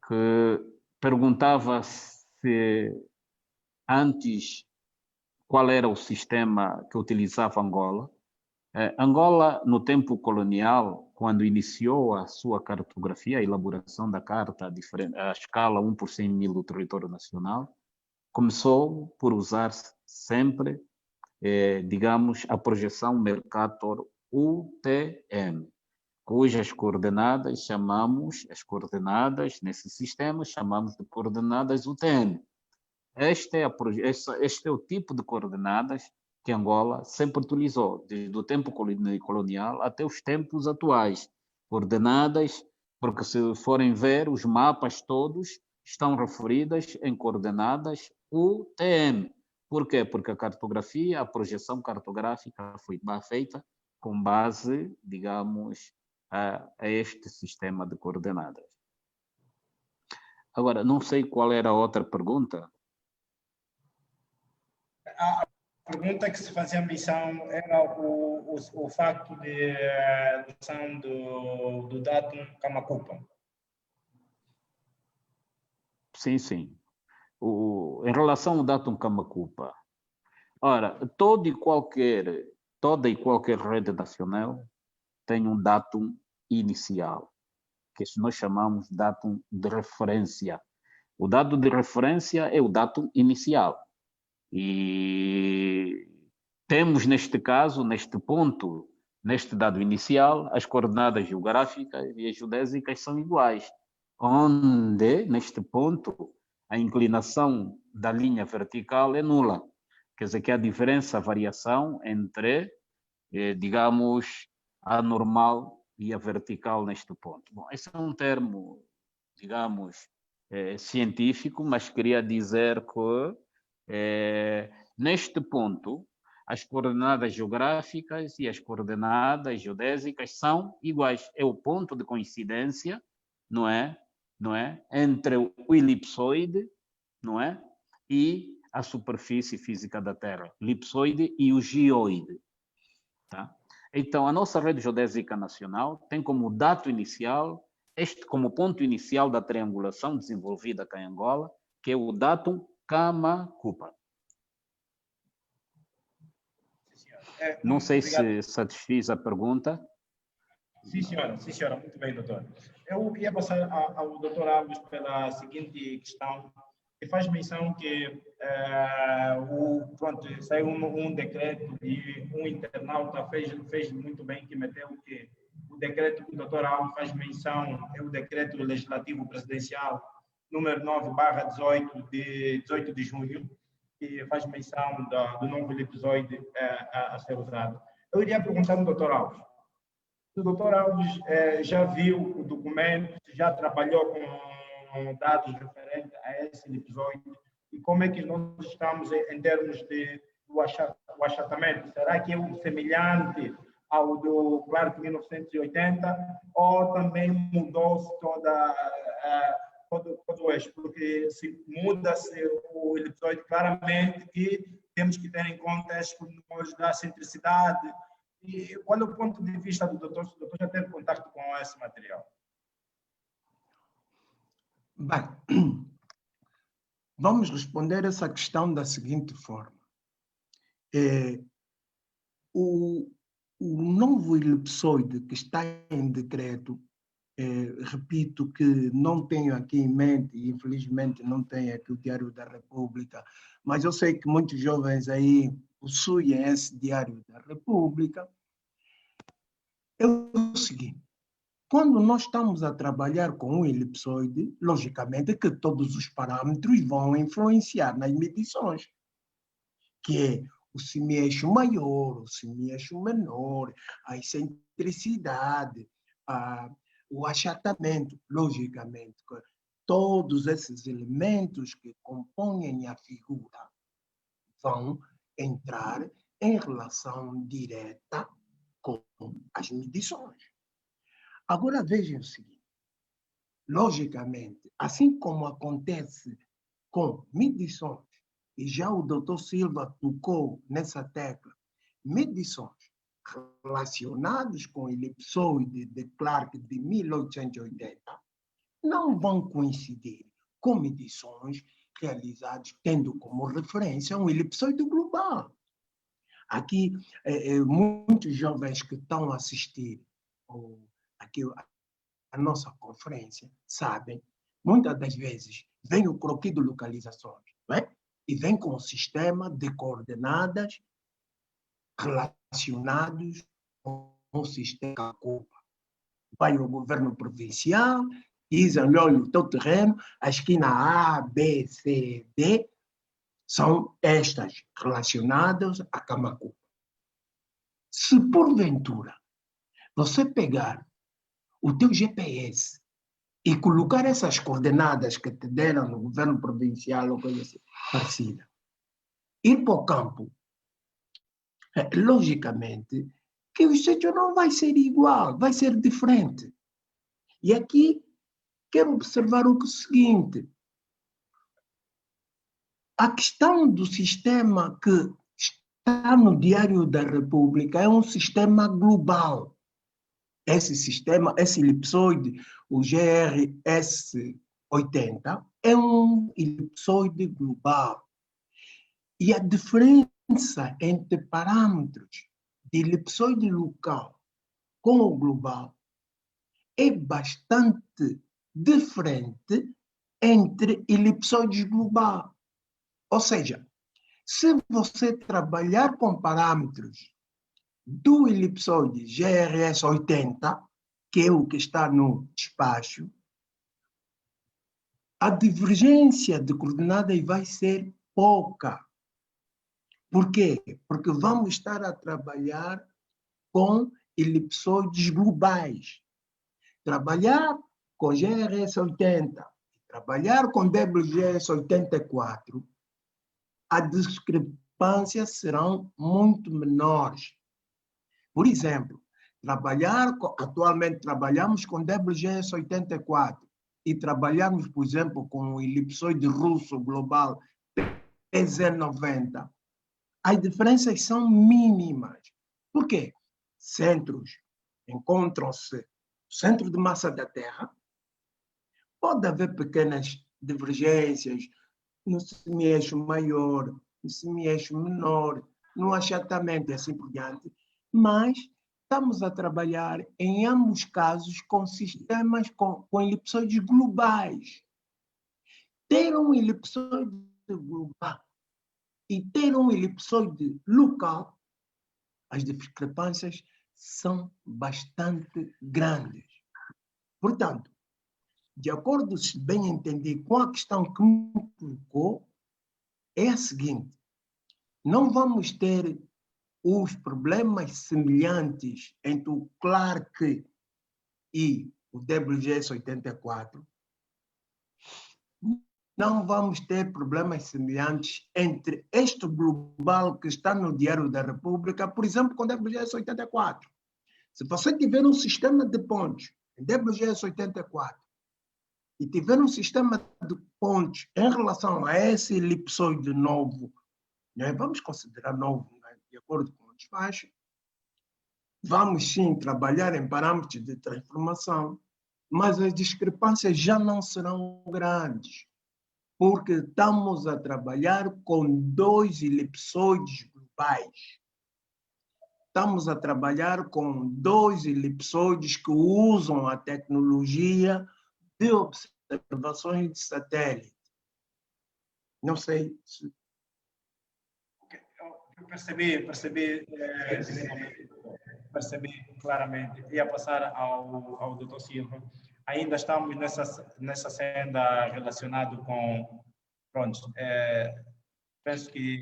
Que perguntava se antes qual era o sistema que utilizava Angola. Angola, no tempo colonial, quando iniciou a sua cartografia, a elaboração da carta à escala 1/100.000 do território nacional, começou por usar sempre, digamos, a projeção Mercator UTM, cujas coordenadas nesse sistema chamamos de coordenadas UTM. Este é o tipo de coordenadas que Angola sempre utilizou, desde o tempo colonial até os tempos atuais. Coordenadas, porque se forem ver, os mapas todos estão referidas em coordenadas UTM. Por quê? Porque a cartografia, a projeção cartográfica foi feita com base, digamos, a este sistema de coordenadas. Agora, não sei qual era a outra pergunta. A pergunta que se fazia menção era o facto de adoção do datum Camacupa. Sim, sim. Em relação ao datum Camacupa, ora, toda e qualquer rede nacional tem um datum inicial, que nós chamamos de datum de referência. O dado de referência é o datum inicial. E temos, neste caso, neste ponto, neste dado inicial, as coordenadas geográficas e as geodésicas são iguais, onde, neste ponto, a inclinação da linha vertical é nula. Quer dizer que a diferença, a variação entre, digamos, a normal e a vertical neste ponto. Bom, esse é um termo, digamos, científico, mas queria dizer que, neste ponto, as coordenadas geográficas e as coordenadas geodésicas são iguais. É o ponto de coincidência, não é? Entre o elipsoide, não é? E a superfície física da Terra. Elipsoide e o geoide. Tá? Então, a nossa rede geodésica nacional tem como dado inicial, como ponto inicial da triangulação desenvolvida cá em Angola, que é o datum Kama-Kupa. Não sei se satisfiz a pergunta. Sim, senhora, muito bem, doutor. Eu ia passar ao doutor Alves pela seguinte questão, que faz menção que saiu um decreto e um internauta fez muito bem que meteu que o decreto que o doutor Alves faz menção é o decreto legislativo presidencial número 9/18 de 18 de junho, que faz menção do novo episódio a ser usado. Eu iria perguntar ao doutor Alves. O doutor Alves já viu o documento, já trabalhou com dados referentes a esse episódio e como é que nós estamos em termos do achatamento? Será que é semelhante ao do Clark 1980 ou também mudou-se todo o eixo? Porque se muda-se o episódio claramente que temos que ter em conta esses pormenores da centricidade. E qual é o ponto de vista do doutor, se o doutor já teve contato com esse material? Bem, vamos responder essa questão da seguinte forma. O novo elipsoide que está em decreto, repito que não tenho aqui em mente, e infelizmente não tenho aqui o Diário da República, mas eu sei que muitos jovens aí possuem esse Diário da República. É o seguinte: quando nós estamos a trabalhar com um elipsoide, logicamente que todos os parâmetros vão influenciar nas medições, que é o semieixo maior, o semieixo menor, a excentricidade, o achatamento, logicamente. Todos esses elementos que compõem a figura vão entrar em relação direta com as medições. Agora vejam o seguinte, logicamente, assim como acontece com medições, e já o Dr. Silva tocou nessa tecla, medições relacionadas com o elipsoide de Clark de 1880 não vão coincidir com medições realizadas tendo como referência um elipsoide global. Aqui, muitos jovens que estão a assistir aqui a nossa conferência sabem, muitas das vezes, vem o croquis de localizações, não é? E vem com um sistema de coordenadas relacionados com o sistema Kama-Kupa. Vai o governo provincial, dizem, olha, o teu terreno, a esquina A, B, C, D, são estas relacionadas a Kama-Kupa. Se porventura você pegar o teu GPS e colocar essas coordenadas que te deram no governo provincial ou coisa assim parecida, ir para o campo, logicamente que o sítio não vai ser igual, vai ser diferente. E aqui quero observar o seguinte: a questão do sistema que está no Diário da República é um sistema global. Esse sistema, esse elipsoide, o GRS80, é um elipsoide global. E a diferença entre parâmetros de elipsoide local com o global é bastante diferente entre elipsoides globais. Ou seja, se você trabalhar com parâmetros do elipsoide GRS80, que é o que está no despacho, a divergência de coordenadas vai ser pouca. Por quê? Porque vamos estar a trabalhar com elipsoides globais. Trabalhar com GRS80, trabalhar com WGS84, as discrepâncias serão muito menores. Por exemplo, atualmente trabalhamos com WGS84 e trabalhamos, por exemplo, com o elipsoide russo global PZ90. As diferenças são mínimas. Por quê? centros encontram-se no centro de massa da Terra, pode haver pequenas divergências no semi-eixo maior, no semi-eixo menor, no achatamento e assim por diante, mas estamos a trabalhar, em ambos casos, com sistemas com elipsoides globais. Ter um elipsoide global e ter um elipsoide local, as discrepâncias são bastante grandes. Portanto, de acordo, se bem entendi, com a questão que me colocou, é a seguinte: não vamos ter os problemas semelhantes entre o Clark e o WGS84, não vamos ter problemas semelhantes entre este global que está no Diário da República, por exemplo, com o WGS84. Se você tiver um sistema de pontes em WGS84 e tiver um sistema de pontes em relação a esse elipsoide novo, né, vamos considerar novo, né, de acordo com o despacho, vamos sim trabalhar em parâmetros de transformação, mas as discrepâncias já não serão grandes, porque estamos a trabalhar com 2 elipsoides globais. Estamos a trabalhar com 2 elipsoides que usam a tecnologia de observações de satélite. Não sei se... Eu percebi claramente. Ia passar ao Dr. Silva. Ainda estamos nessa senda relacionada com... Pronto, penso que...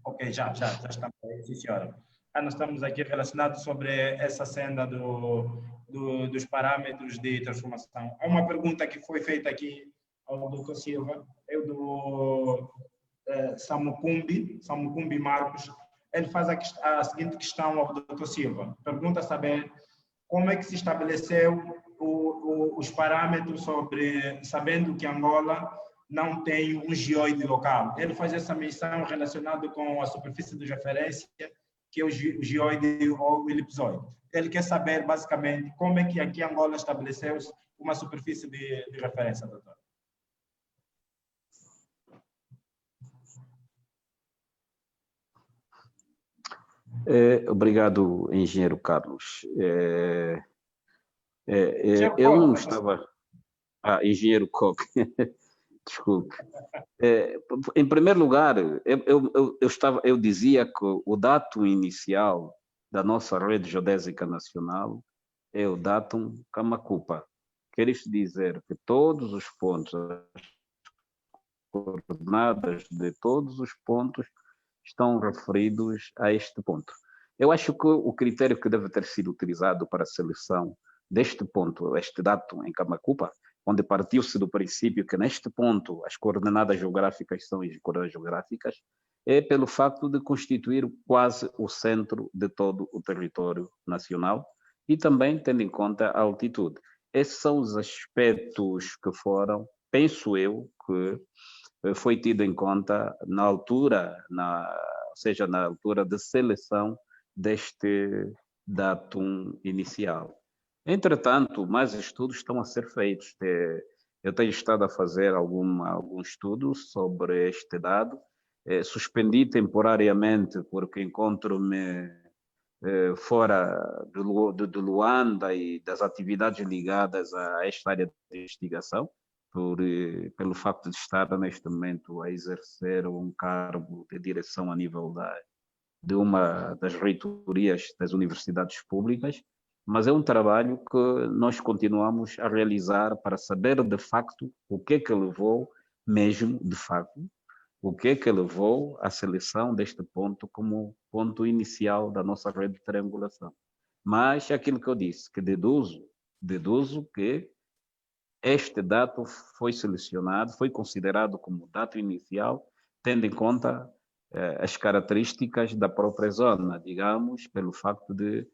Ok, já estamos aí, sim, senhora. Nós estamos aqui relacionados sobre essa senda dos parâmetros de transformação. Há uma pergunta que foi feita aqui ao Dr. Silva, é o do Samucumbi Marcos. Ele faz a seguinte questão ao Dr. Silva. Pergunta saber como é que se estabeleceu os parâmetros sabendo que Angola não tem um geoide local. Ele faz essa menção relacionada com a superfície de referência, que é o geoide ou o elipsoide. Ele quer saber, basicamente, como é que aqui Angola estabeleceu uma superfície de referência, doutor. Obrigado, engenheiro Carlos. Eu não estava... engenheiro Koch. Desculpe. Em primeiro lugar, eu dizia que o datum inicial da nossa rede geodésica nacional é o datum Kamacupa. Quer isto dizer que todos os pontos, as coordenadas de todos os pontos estão referidos a este ponto. Eu acho que o critério que deve ter sido utilizado para a seleção deste ponto, este datum em Kamacupa, onde partiu-se do princípio que neste ponto as coordenadas geográficas são as coordenadas geográficas, é pelo facto de constituir quase o centro de todo o território nacional e também tendo em conta a altitude. Esses são os aspectos que foram, penso eu, que foi tido em conta na altura, ou seja, na altura de seleção deste datum inicial. Entretanto, mais estudos estão a ser feitos. Eu tenho estado a fazer algum estudo sobre este dado. Suspendi temporariamente porque encontro-me fora de Luanda e das atividades ligadas a esta área de investigação, pelo facto de estar neste momento a exercer um cargo de direção a nível de uma das reitorias das universidades públicas, mas é um trabalho que nós continuamos a realizar para saber de facto o que é que levou mesmo, de facto, o que é que levou à seleção deste ponto como ponto inicial da nossa rede de triangulação. Mas aquilo que eu disse, que deduzo que este dato foi selecionado, foi considerado como dato inicial, tendo em conta as características da própria zona, digamos, pelo facto de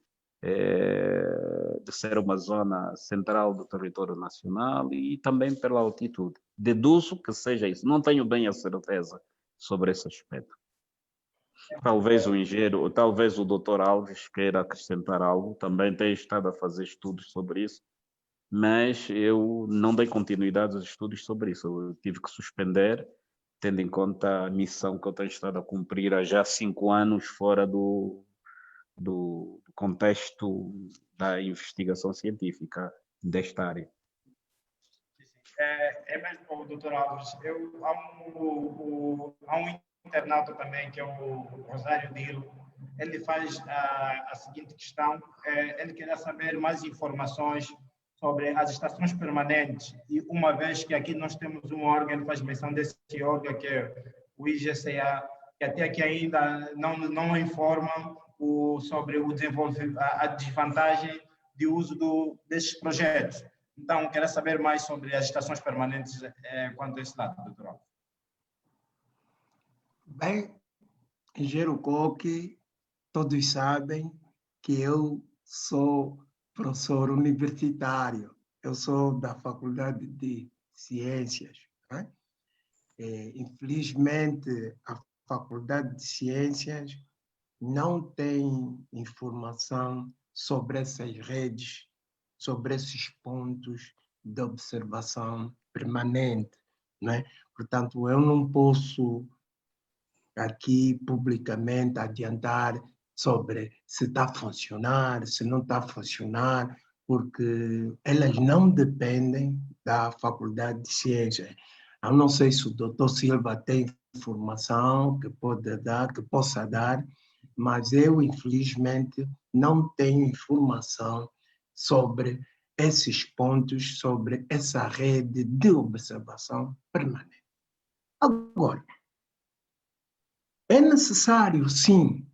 ser uma zona central do território nacional e também pela altitude. Deduzo que seja isso. Não tenho bem a certeza sobre esse aspecto. Talvez o engenheiro, ou talvez o doutor Alves queira acrescentar algo, também tem estado a fazer estudos sobre isso, mas eu não dei continuidade aos estudos sobre isso. Eu tive que suspender, tendo em conta a missão que eu tenho estado a cumprir há já 5 anos fora do contexto da investigação científica desta área. É mesmo, doutor Alves. Há um internauta também, que é o Rosário Dilo. Ele faz a seguinte questão. Ele queria saber mais informações sobre as estações permanentes. E uma vez que aqui nós temos um órgão, ele faz menção desse órgão, que é o IGCA, que até aqui ainda não informa sobre o desenvolvimento, a desvantagem de uso desses projetos. Então, quero saber mais sobre as estações permanentes quanto a esse lado, doutor. Bem, engenheiro Coque, todos sabem que eu sou professor universitário. Eu sou da Faculdade de Ciências, né? Infelizmente, a Faculdade de Ciências não tem informação sobre essas redes, sobre esses pontos de observação permanente, não é? Portanto, eu não posso aqui publicamente adiantar sobre se está a funcionar, se não está a funcionar, porque elas não dependem da Faculdade de Ciências. Eu não sei se o doutor Silva tem informação que possa dar, mas eu, infelizmente, não tenho informação sobre esses pontos, sobre essa rede de observação permanente. Agora, é necessário, sim,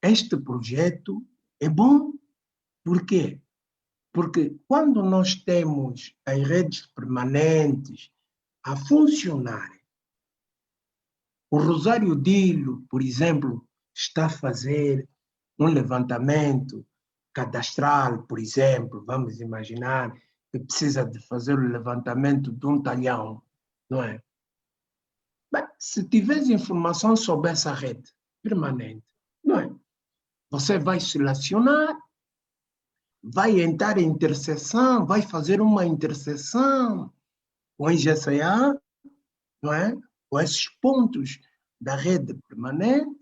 este projeto é bom. Por quê? Porque quando nós temos as redes permanentes a funcionar, o Rosário Dilo, por exemplo, está a fazer um levantamento cadastral, por exemplo, vamos imaginar que precisa de fazer o levantamento de um talhão, não é? Bem, se tiveres informação sobre essa rede permanente, não é? Você vai selecionar, vai entrar em interseção, vai fazer uma interseção com a IGCA, não é? Com esses pontos da rede permanente,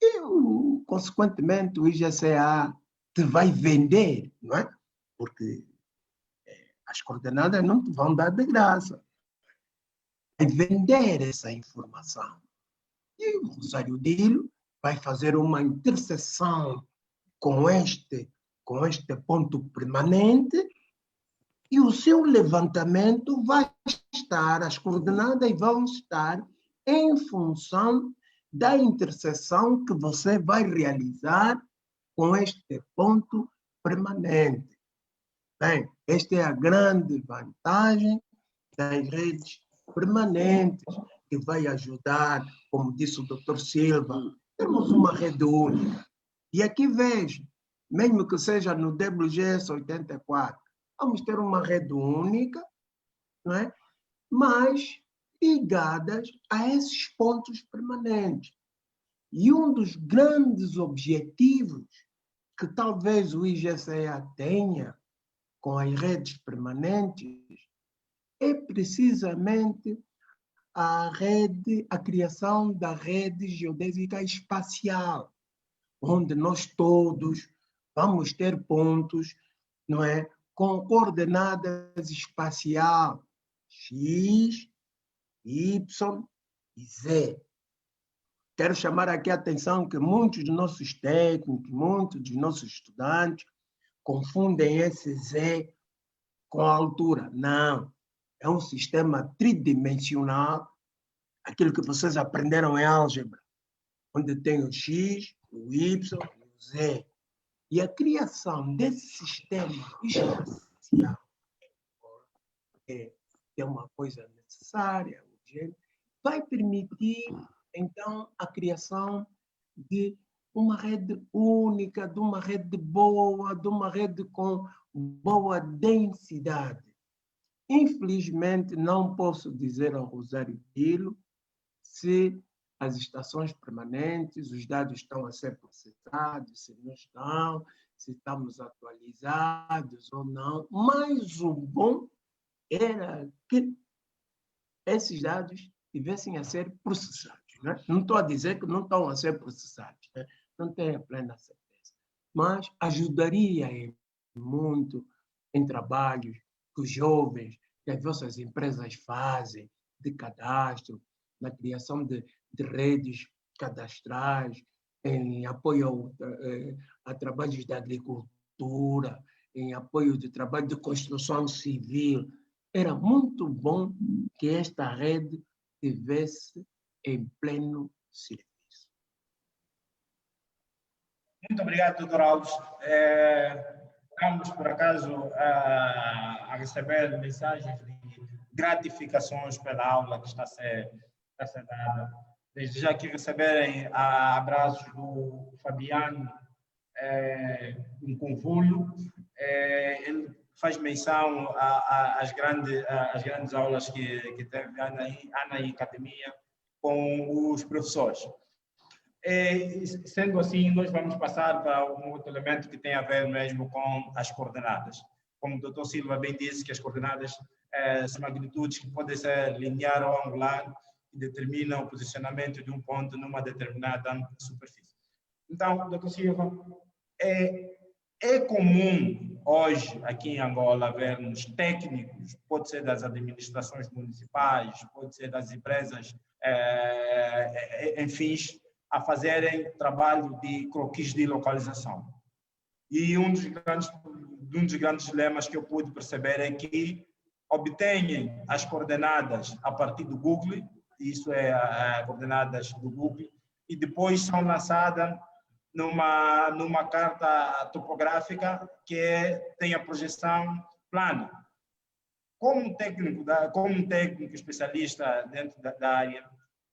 e, consequentemente, o IGCA te vai vender, não é? Porque as coordenadas não te vão dar de graça. Vai vender essa informação. E o Rosário Dilo vai fazer uma interseção com este ponto permanente, e o seu levantamento vai estar, as coordenadas vão estar em função da interseção que você vai realizar com este ponto permanente. Bem, esta é a grande vantagem das redes permanentes, que vai ajudar, como disse o Dr. Silva, temos uma rede única. E aqui vejo, mesmo que seja no WGS 84, vamos ter uma rede única, não é? Mas ligadas a esses pontos permanentes. E um dos grandes objetivos que talvez o IGCA tenha com as redes permanentes é precisamente a criação da rede geodésica espacial, onde nós todos vamos ter pontos, não é, com coordenadas espacial X, Y e Z. Quero chamar aqui a atenção que muitos dos nossos técnicos, muitos dos nossos estudantes confundem esse Z com a altura. Não, é um sistema tridimensional, aquilo que vocês aprenderam em álgebra, onde tem o X, o Y e o Z. E a criação desse sistema espacial é uma coisa necessária, urgente, vai permitir, então, a criação de uma rede única, de uma rede boa, de uma rede com boa densidade. Infelizmente, não posso dizer ao Rosário Dilo se as estações permanentes, os dados estão a ser processados, se não estão, se estamos atualizados ou não. Mas o bom era que esses dados tivessem a ser processados. Né? Não estou a dizer que não estão a ser processados, né? Não tenho a plena certeza. Mas ajudaria muito em trabalhos que os jovens, que as vossas empresas fazem, de cadastro, na criação de redes cadastrais, em apoio a trabalhos de agricultura, em apoio de trabalho de construção civil. Era muito bom que esta rede estivesse em pleno serviço. Muito obrigado, doutor Alves. Estamos, por acaso, a receber mensagens de gratificações pela aula que está a ser dada. Desde já que receberem abraços do Fabiano em Convulho, ele faz menção às grandes aulas que teve Ana e Academia com os professores. Sendo assim, nós vamos passar para um outro elemento que tem a ver mesmo com as coordenadas. Como o doutor Silva bem disse, que as coordenadas são magnitudes que podem ser linear ou angular e determinam o posicionamento de um ponto numa determinada superfície. Então, doutor Silva, é comum hoje, aqui em Angola, vermos técnicos, pode ser das administrações municipais, pode ser das empresas, enfim, a fazerem trabalho de croquis de localização. E um dos grandes dilemas que eu pude perceber é que obtêm as coordenadas a partir do Google, isso é coordenadas do Google, e depois são lançadas numa carta topográfica que tem a projeção plana. Como um técnico especialista dentro da área,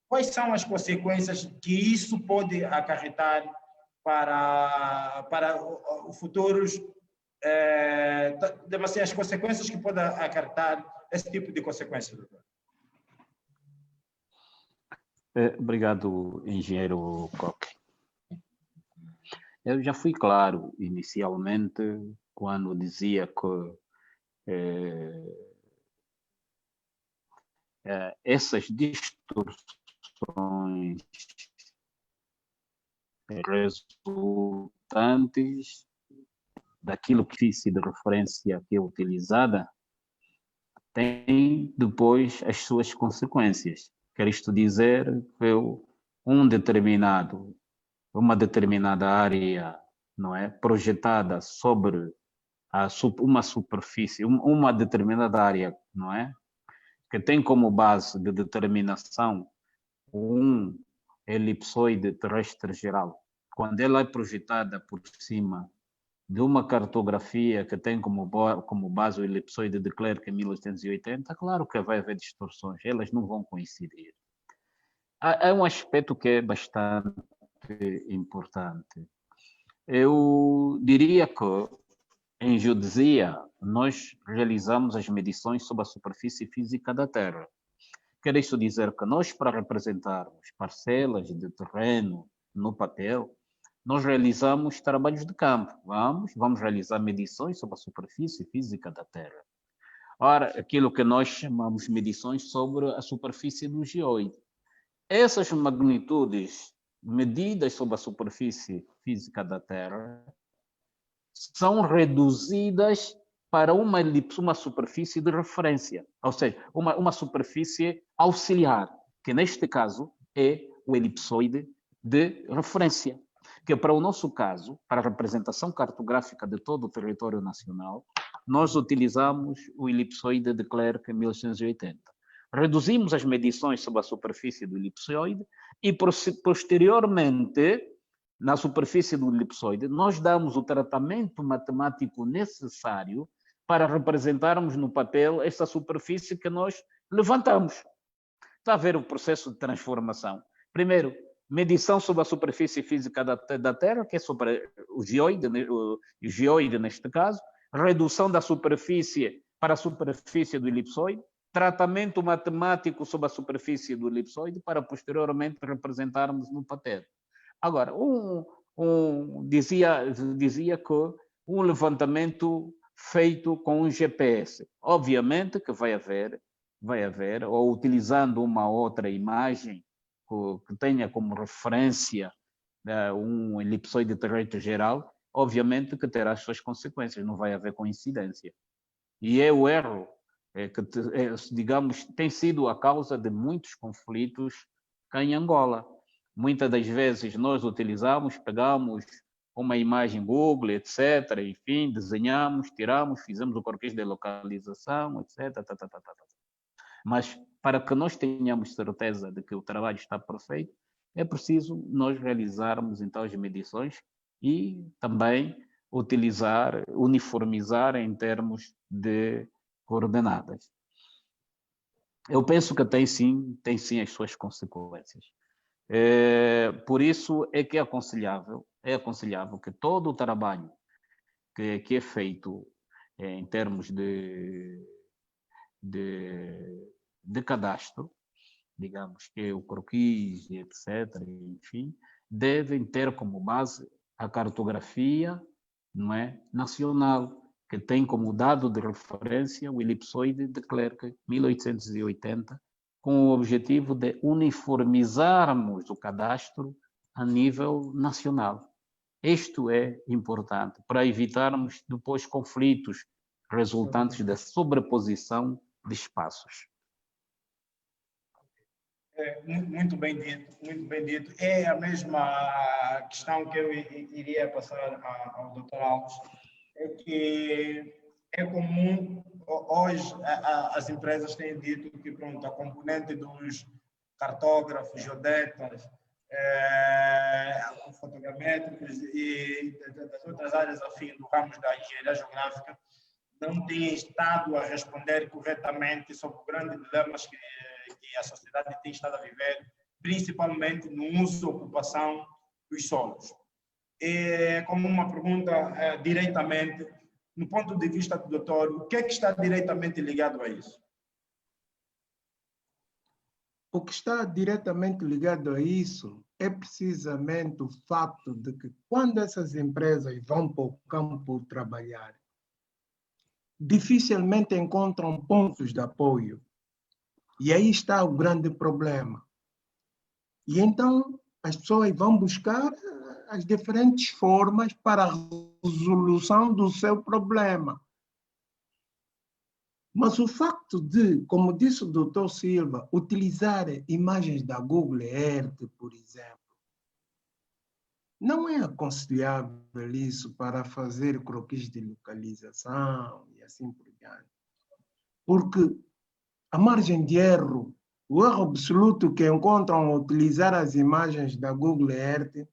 quais são as consequências que isso pode acarretar para o futuros, as consequências que pode acarretar esse tipo de consequências, doutor? Obrigado, engenheiro Coque. Eu já fui claro inicialmente quando dizia que essas distorções resultantes daquilo que fiz de referência que é utilizada tem depois as suas consequências. Quer isto dizer que uma determinada área, não é, projetada sobre uma superfície, uma determinada área, não é, que tem como base de determinação um elipsoide terrestre geral. Quando ela é projetada por cima de uma cartografia que tem como base o elipsoide de Clerc em 1880, claro que vai haver distorções, elas não vão coincidir. Há um aspecto que é bastante importante. Eu diria que em geodesia nós realizamos as medições sobre a superfície física da Terra. Quer isso dizer que nós, para representarmos parcelas de terreno no papel, nós realizamos trabalhos de campo. Vamos realizar medições sobre a superfície física da Terra. Ora, aquilo que nós chamamos de medições sobre a superfície do geoide. Essas magnitudes medidas sobre a superfície física da Terra são reduzidas para uma superfície de referência, ou seja, uma superfície auxiliar, que neste caso é o elipsoide de referência, que para o nosso caso, para a representação cartográfica de todo o território nacional, nós utilizamos o elipsoide de Clerc 1880. Reduzimos as medições sobre a superfície do elipsoide e, posteriormente, na superfície do elipsoide, nós damos o tratamento matemático necessário para representarmos no papel essa superfície que nós levantamos. Está a ver o processo de transformação. Primeiro, medição sobre a superfície física da Terra, que é sobre o geoide neste caso, redução da superfície para a superfície do elipsoide, tratamento matemático sobre a superfície do elipsoide para posteriormente representarmos no papel. Agora, dizia que um levantamento feito com um GPS, obviamente que vai haver, ou utilizando uma outra imagem que tenha como referência um elipsoide terrestre geral, obviamente que terá as suas consequências, não vai haver coincidência. E é o erro que, digamos, tem sido a causa de muitos conflitos cá em Angola. Muitas das vezes nós pegamos uma imagem Google, etc., enfim, desenhamos, tiramos, fizemos o croquis de localização, etc. Mas para que nós tenhamos certeza de que o trabalho está perfeito, é preciso nós realizarmos então as medições e também uniformizar em termos de coordenadas. Eu penso que tem sim as suas consequências. Por isso é que é aconselhável que todo o trabalho que é feito em termos de cadastro, digamos que é o croquis, etc., enfim, devem ter como base a cartografia, não é, nacional, que tem como dado de referência o elipsoide de Clerc, 1880, com o objetivo de uniformizarmos o cadastro a nível nacional. Isto é importante para evitarmos depois conflitos resultantes da sobreposição de espaços. Muito bem dito, muito bem dito. É a mesma questão que eu iria passar ao Dr. Alves, é que é comum, hoje as empresas têm dito que pronto, a componente dos cartógrafos, geodetas, fotogramétricos e das outras áreas afins do ramo da engenharia geográfica não têm estado a responder corretamente sobre os grandes dilemas que a sociedade tem estado a viver, principalmente no uso e ocupação dos solos. E, como uma pergunta diretamente, no ponto de vista do doutor, o que é que está diretamente ligado a isso? O que está diretamente ligado a isso é precisamente o fato de que quando essas empresas vão para o campo trabalhar, dificilmente encontram pontos de apoio. E aí está o grande problema. E então as pessoas vão buscar as diferentes formas para a resolução do seu problema. Mas o facto de, como disse o Dr. Silva, utilizar imagens da Google Earth, por exemplo, não é aconselhável isso para fazer croquis de localização e assim por diante. Porque a margem de erro, o erro absoluto que encontram ao utilizar as imagens da Google Earth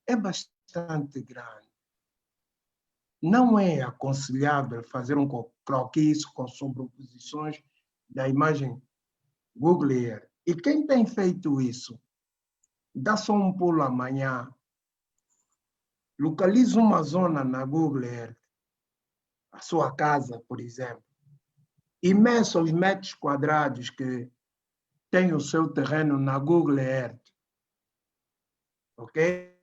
é bastante grande. Não é aconselhável fazer um croquis com sobreposições da imagem Google Earth. E quem tem feito isso, dá só um pulo amanhã, localiza uma zona na Google Earth, a sua casa, por exemplo, e meça os metros quadrados que tem o seu terreno na Google Earth. Ok?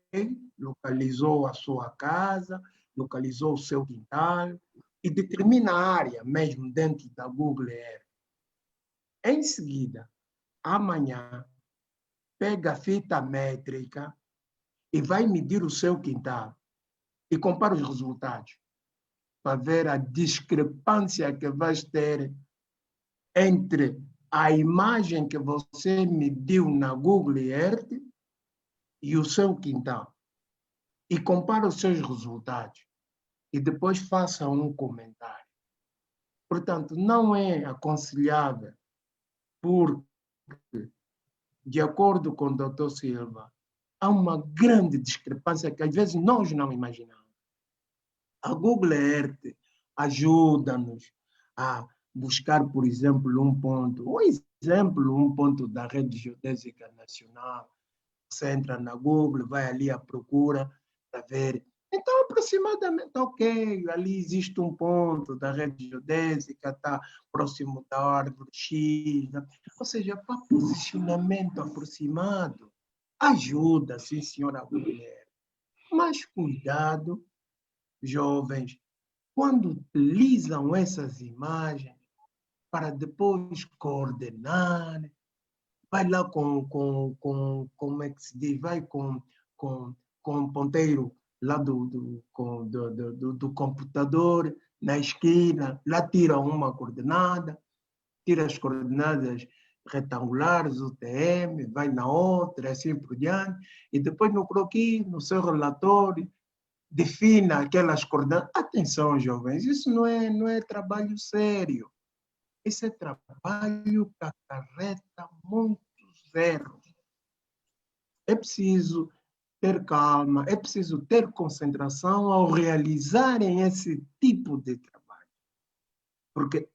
Localizou a sua casa, localizou o seu quintal e determina a área mesmo dentro da Google Earth. Em seguida, amanhã, pega a fita métrica e vai medir o seu quintal e compara os resultados para ver a discrepância que vais ter entre a imagem que você mediu na Google Earth e o seu quintal. E compara os seus resultados. E depois faça um comentário. Portanto, não é aconselhável, porque, de acordo com o Dr. Silva, há uma grande discrepância que às vezes nós não imaginamos. A Google Earth ajuda-nos a buscar, por exemplo, um ponto da Rede Geodésica Nacional. Você entra na Google, vai ali à procura para ver Então, aproximadamente, ok, ali existe um ponto da rede geodésica, está próximo da árvore X, né? Ou seja, para posicionamento aproximado, ajuda, sim, senhora mulher. Mas cuidado, jovens, quando utilizam essas imagens para depois coordenar, vai lá como é que se diz, vai com um ponteiro lá do computador, na esquina, lá tira uma coordenada, tira as coordenadas retangulares, UTM, vai na outra, assim por diante, e depois no croquis, no seu relatório, defina aquelas coordenadas. Atenção, jovens, isso não é trabalho sério. Esse é trabalho que acarreta muitos erros. É preciso ter calma, é preciso ter concentração ao realizarem esse tipo de trabalho. Porque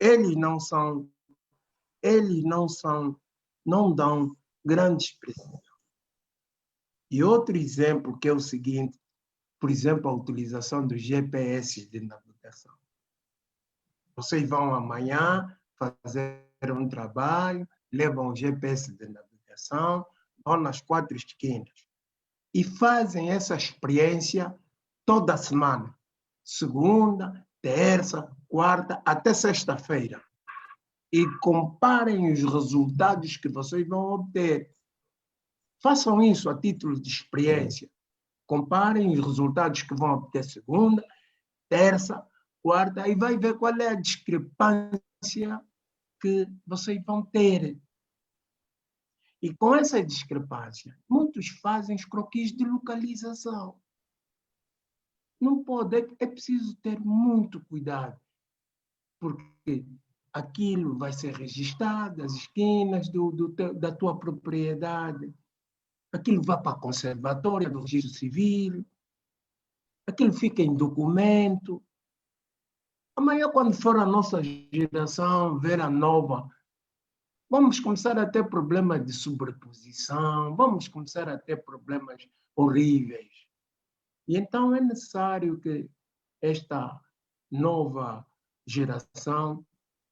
não dão grande expressão. E outro exemplo que é o seguinte, por exemplo, a utilização dos GPS de navegação. Vocês vão amanhã fazer um trabalho, levam o GPS de navegação, vão nas 4 esquinas e fazem essa experiência toda semana. Segunda, terça, quarta, até sexta-feira. E comparem os resultados que vocês vão obter. Façam isso a título de experiência. Comparem os resultados que vão obter segunda, terça, quarta, e vai ver qual é a discrepância que vocês vão ter. E com essa discrepância, muitos fazem os croquis de localização. Não pode, é preciso ter muito cuidado, porque aquilo vai ser registrado, as esquinas da tua propriedade, aquilo vai para a conservatória do registro civil, aquilo fica em documento. Amanhã, quando for a nossa geração ver a nova, vamos começar a ter problemas de sobreposição, vamos começar a ter problemas horríveis. E então é necessário que esta nova geração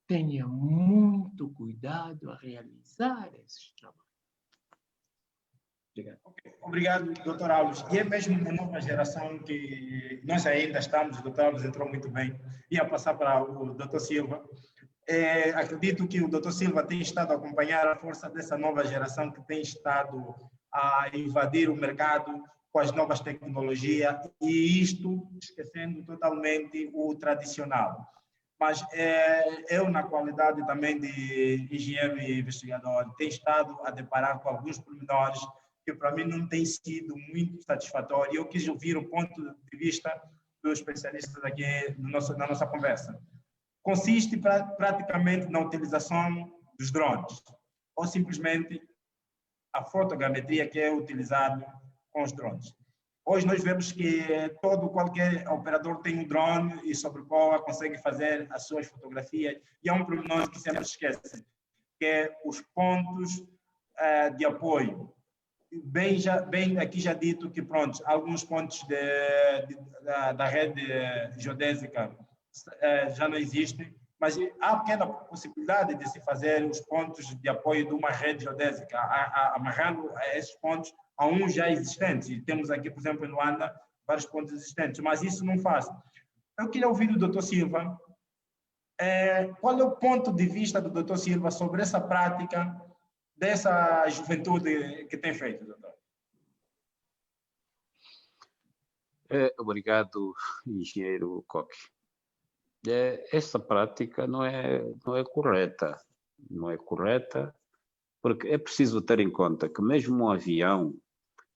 tenha muito cuidado a realizar esses trabalhos. Obrigado. Obrigado, doutor Alves. E é mesmo uma nova geração que nós ainda estamos, o doutor Alves entrou muito bem, ia passar para o doutor Silva. Acredito que o doutor Silva tem estado a acompanhar a força dessa nova geração que tem estado a invadir o mercado com as novas tecnologias e isto esquecendo totalmente o tradicional. Mas eu, na qualidade também de engenheiro e investigador, tenho estado a deparar com alguns pormenores que para mim não tem sido muito satisfatório. Eu quis ouvir o ponto de vista dos especialistas aqui na nossa conversa. Consiste praticamente na utilização dos drones, ou simplesmente a fotogrametria que é utilizada com os drones. Hoje nós vemos que qualquer operador tem um drone e sobrevoa, consegue fazer as suas fotografias, e há um problema que sempre esquece, que é os pontos de apoio. Bem aqui já dito que, pronto, alguns pontos da rede geodésica já não existem, mas há pequena possibilidade de se fazer os pontos de apoio de uma rede geodésica, amarrando esses pontos a um já existente. E temos aqui, por exemplo, em Luanda, vários pontos existentes, mas isso não faz. Eu queria ouvir do Dr. Silva, qual é o ponto de vista do Dr. Silva sobre essa prática dessa juventude que tem feito, doutor? Obrigado, engenheiro Coque. Essa prática não é correta. Não é correta, porque é preciso ter em conta que mesmo um avião,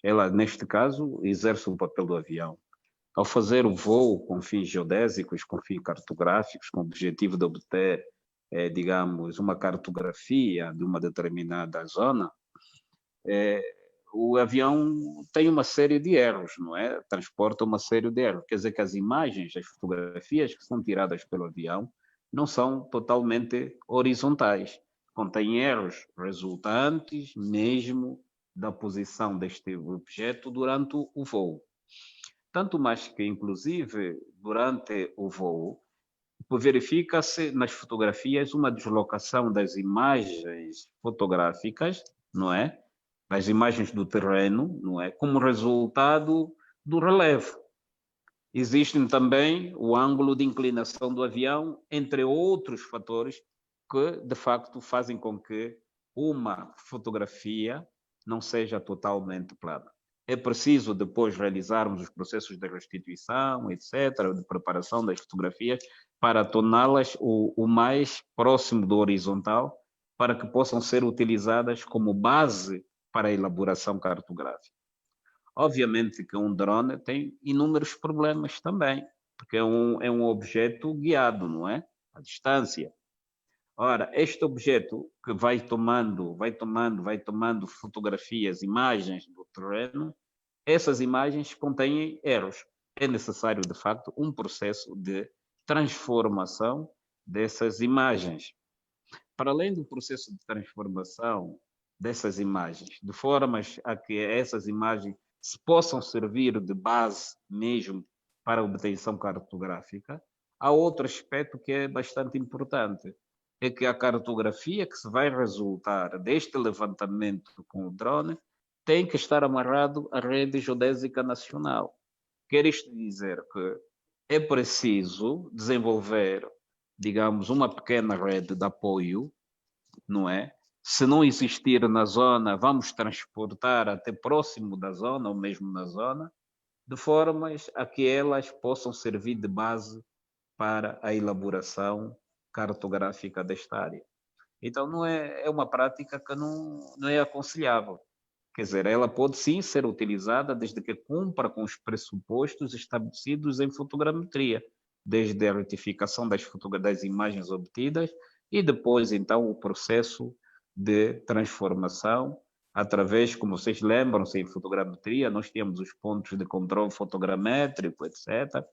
ela, neste caso, exerce o papel do avião. Ao fazer o voo com fins geodésicos, com fins cartográficos, com o objetivo de obter, digamos, uma cartografia de uma determinada zona, o avião tem uma série de erros, não é? Transporta uma série de erros. Quer dizer que as imagens, as fotografias que são tiradas pelo avião não são totalmente horizontais. Contêm erros resultantes mesmo da posição deste objeto durante o voo. Tanto mais que, inclusive, durante o voo, verifica-se nas fotografias uma deslocação das imagens fotográficas, não é? Das imagens do terreno, não é? Como resultado do relevo. Existe também o ângulo de inclinação do avião, entre outros fatores que, de facto, fazem com que uma fotografia não seja totalmente plana. É preciso depois realizarmos os processos de restituição, etc., de preparação das fotografias, para torná-las o mais próximo do horizontal, para que possam ser utilizadas como base para a elaboração cartográfica. Obviamente que um drone tem inúmeros problemas também, porque é um objeto guiado, não é? À distância. Ora, este objeto que vai tomando fotografias, imagens do terreno, essas imagens contêm erros. É necessário, de facto, um processo de transformação dessas imagens. Para além do processo de transformação dessas imagens, de formas a que essas imagens se possam servir de base mesmo para a obtenção cartográfica, há outro aspecto que é bastante importante, é que a cartografia que se vai resultar deste levantamento com o drone tem que estar amarrado à rede geodésica nacional. Quer isto dizer que é preciso desenvolver, digamos, uma pequena rede de apoio, não é? Se não existir na zona, vamos transportar até próximo da zona, ou mesmo na zona, de formas a que elas possam servir de base para a elaboração cartográfica desta área. Então, é uma prática que não é aconselhável. Quer dizer, ela pode sim ser utilizada desde que cumpra com os pressupostos estabelecidos em fotogrametria, desde a retificação das imagens obtidas e depois, então, o processo de transformação através, como vocês lembram-se, em fotogrametria, nós temos os pontos de controle fotogramétrico, etc.,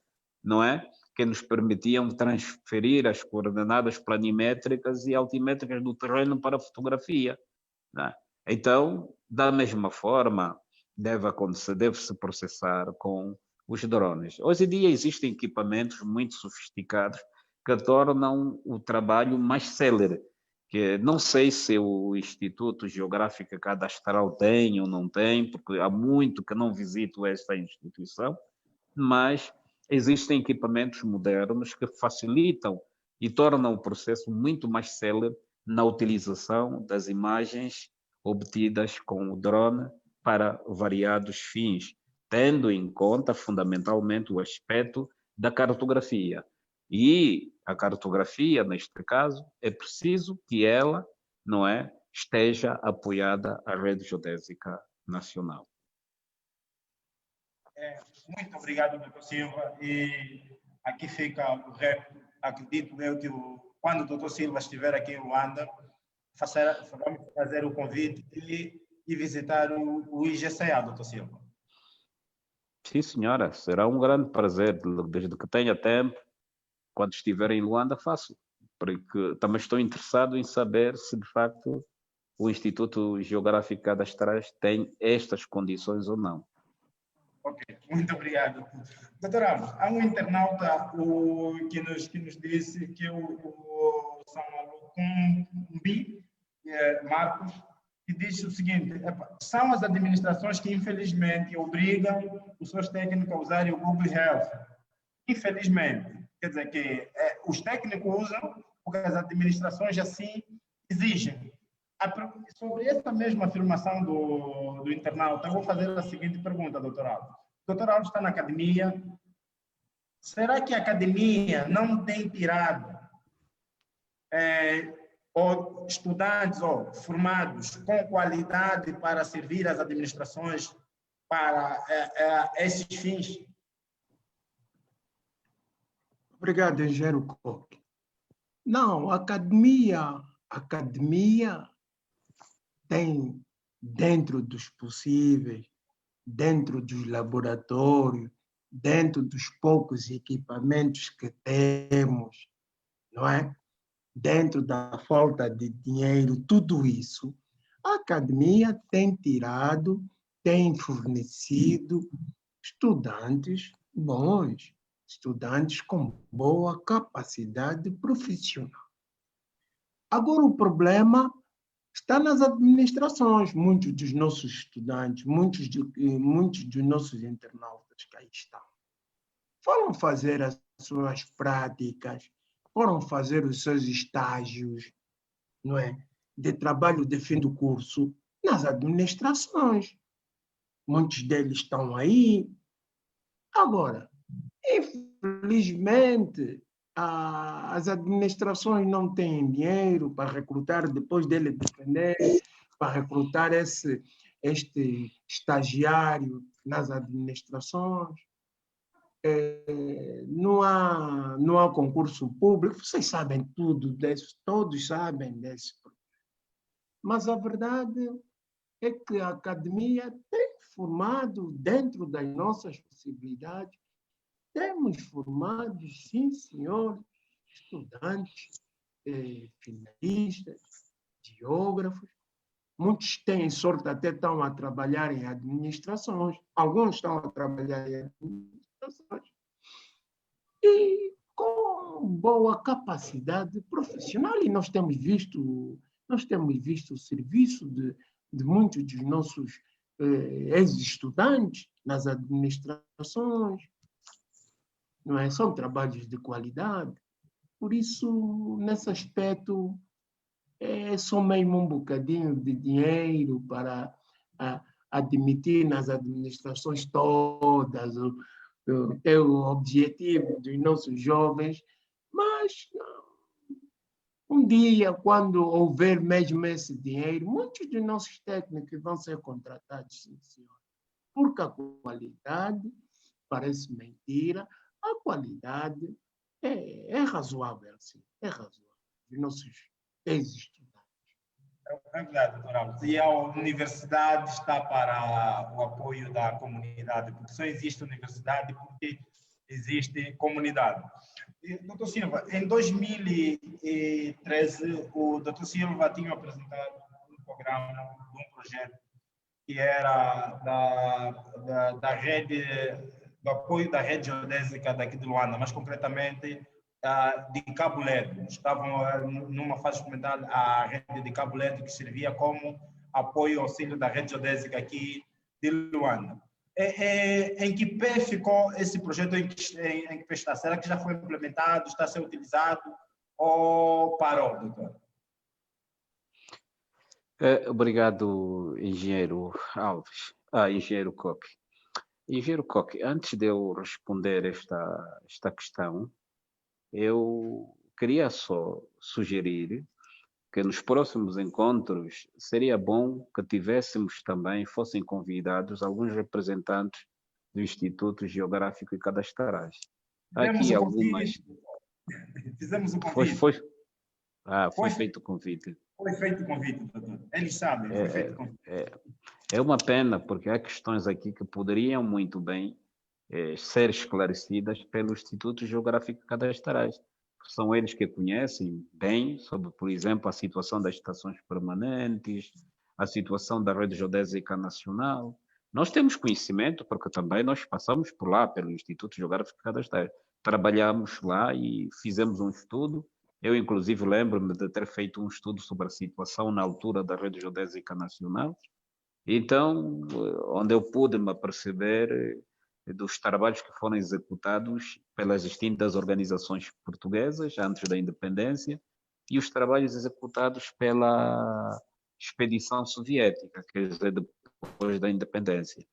não é? Que nos permitiam transferir as coordenadas planimétricas e altimétricas do terreno para a fotografia. Não é? Então, da mesma forma, deve-se processar com os drones. Hoje em dia existem equipamentos muito sofisticados que tornam o trabalho mais célere, que não sei se o Instituto Geográfico Cadastral tem ou não tem, porque há muito que não visito esta instituição, mas existem equipamentos modernos que facilitam e tornam o processo muito mais célere na utilização das imagens obtidas com o drone para variados fins, tendo em conta fundamentalmente o aspecto da cartografia. E a cartografia, neste caso, é preciso que ela, não é, esteja apoiada à rede geodésica nacional. Muito obrigado, doutor Silva. E aqui fica o acredito eu que quando o doutor Silva estiver aqui em Luanda, vamos fazer o convite e visitar o IGCA, doutor Silva. Sim, senhora, será um grande prazer, desde que tenha tempo, quando estiver em Luanda, faço, porque também estou interessado em saber se, de facto, o Instituto Geográfico Cadastrais tem estas condições ou não. Ok, muito obrigado. Doutora, há um internauta que nos disse que o Samalucumbi, Marcos, que diz o seguinte: são as administrações que, infelizmente, obrigam os seus técnicos a usarem o Google Health. Infelizmente, quer dizer que os técnicos usam porque as administrações assim exigem. Sobre essa mesma afirmação do internauta, eu vou fazer a seguinte pergunta, doutor Alves. O doutor Alves está na academia. Será que a academia não tem tirado estudantes formados com qualidade para servir as administrações para esses fins? Obrigado, engenheiro Coque. Não, a academia tem, dentro dos possíveis, dentro dos laboratórios, dentro dos poucos equipamentos que temos, não é? Dentro da falta de dinheiro, tudo isso, a academia tem tirado, tem fornecido estudantes bons, estudantes com boa capacidade profissional. Agora, o problema está nas administrações. Muitos dos nossos estudantes, muitos dos nossos internautas que aí estão, foram fazer as suas práticas, foram fazer os seus estágios, não é, de trabalho de fim do curso nas administrações. Muitos deles estão aí. Agora, infelizmente, as administrações não têm dinheiro para recrutar, depois dele depender, para recrutar este estagiário nas administrações. Não há concurso público, vocês sabem tudo disso, todos sabem desse problema. Mas a verdade é que a academia tem formado, dentro das nossas possibilidades, temos formado, sim, senhor, estudantes, finalistas, geógrafos. Muitos têm sorte, até estão a trabalhar em administrações, alguns estão a trabalhar em administrações, e com boa capacidade profissional. E nós temos visto o serviço de muitos dos nossos ex-estudantes nas administrações. Não é? São trabalhos de qualidade. Por isso, nesse aspecto, é só mesmo um bocadinho de dinheiro para admitir nas administrações todas o objetivo dos nossos jovens, mas um dia, quando houver mesmo esse dinheiro, muitos dos nossos técnicos vão ser contratados, sim, senhor. Porque a qualidade, parece mentira, a qualidade é razoável, sim, é razoável. Os nossos ex-estudantes. É verdade, doutor Alves. E a universidade está para o apoio da comunidade, porque só existe universidade porque existe comunidade. Doutor Silva, em 2013, o doutor Silva tinha apresentado um programa, um projeto, que era da rede, do apoio da rede geodésica daqui de Luanda, mas concretamente de Cabo Ledo. Estavam numa fase experimental a rede de Cabo Ledo, que servia como apoio ao auxílio da rede geodésica aqui de Luanda. Em que pé ficou esse projeto? Em que pé está? Será que já foi implementado, está a ser utilizado ou parou, doutor? Obrigado, engenheiro Alves. Engenheiro Coque. Engenheiro Coque, antes de eu responder esta questão, eu queria só sugerir que nos próximos encontros seria bom que tivéssemos também, fossem convidados alguns representantes do Instituto Geográfico e Cadastrais. Aqui algumas... Fizemos o convite. Foi feito o convite. Foi feito o convite, doutor. Eles sabem, foi feito o convite. É uma pena, porque há questões aqui que poderiam muito bem ser esclarecidas pelo Instituto Geográfico e Cadastrais. São eles que conhecem bem sobre, por exemplo, a situação das estações permanentes, a situação da rede geodésica nacional. Nós temos conhecimento, porque também nós passamos por lá, pelo Instituto Geográfico e Cadastrais. Trabalhamos lá e fizemos um estudo. Eu, inclusive, lembro-me de ter feito um estudo sobre a situação na altura da rede geodésica nacional. Então, onde eu pude me aperceber dos trabalhos que foram executados pelas distintas organizações portuguesas antes da independência e os trabalhos executados pela expedição soviética, quer dizer, depois da independência.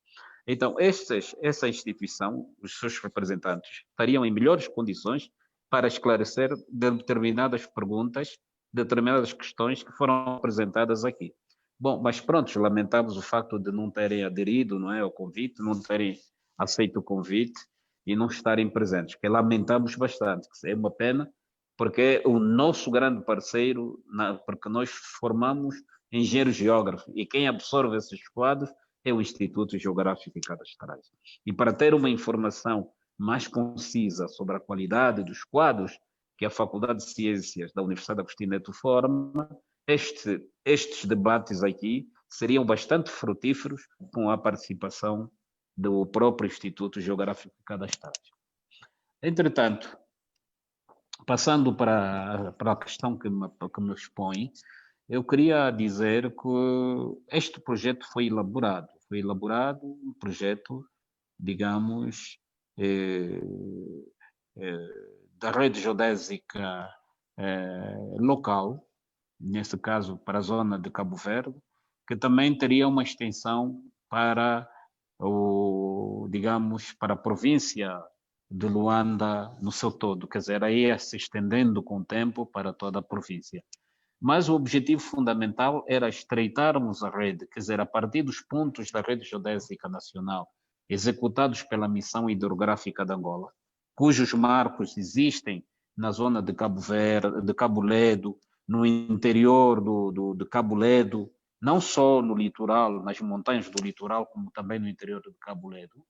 Então, essa instituição, os seus representantes, estariam em melhores condições para esclarecer determinadas perguntas, determinadas questões que foram apresentadas aqui. Bom, mas pronto, lamentamos o facto de não terem aderido, não é, ao convite, não terem aceito o convite e não estarem presentes, que lamentamos bastante, que é uma pena, porque é o nosso grande parceiro, porque nós formamos engenheiros geógrafos e quem absorve esses quadros é o Instituto Geográfico e Cadastrais. E para ter uma informação mais concisa sobre a qualidade dos quadros que a Faculdade de Ciências da Universidade Agostinho Neto forma, estes debates aqui seriam bastante frutíferos com a participação do próprio Instituto Geográfico e Cadastrais. Entretanto, passando para a questão que me expõe, eu queria dizer que este projeto foi elaborado um projeto, digamos, da rede geodésica local, nesse caso para a zona de Cabo Verde, que também teria uma extensão para digamos, para a província de Luanda no seu todo, quer dizer, aí ia se estendendo com o tempo para toda a província. Mas o objetivo fundamental era estreitarmos a rede, quer dizer, a partir dos pontos da rede geodésica nacional executados pela Missão Hidrográfica de Angola, cujos marcos existem na zona de Cabo Verde, de Cabo Ledo, no interior de Cabo Ledo, não só no litoral, nas montanhas do litoral, como também no interior de Cabo Ledo.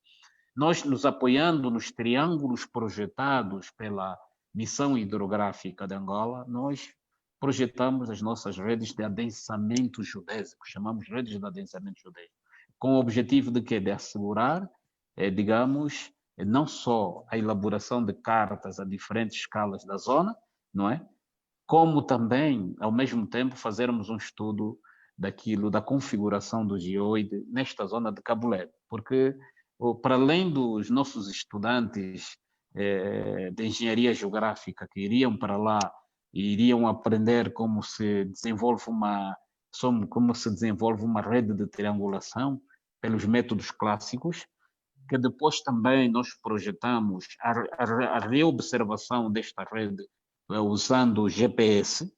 Nós, nos apoiando nos triângulos projetados pela Missão Hidrográfica de Angola, nós projetamos as nossas redes de adensamento geodésico, chamamos redes de adensamento geodésico, com o objetivo de quê? De assegurar, digamos, não só a elaboração de cartas a diferentes escalas da zona, não é? Como também, ao mesmo tempo, fazermos um estudo da configuração do geoide nesta zona de Cabo Ledo, porque para além dos nossos estudantes de engenharia geográfica que iriam para lá e iriam aprender como se desenvolve uma rede de triangulação pelos métodos clássicos, que depois também nós projetamos a reobservação desta rede usando o GPS.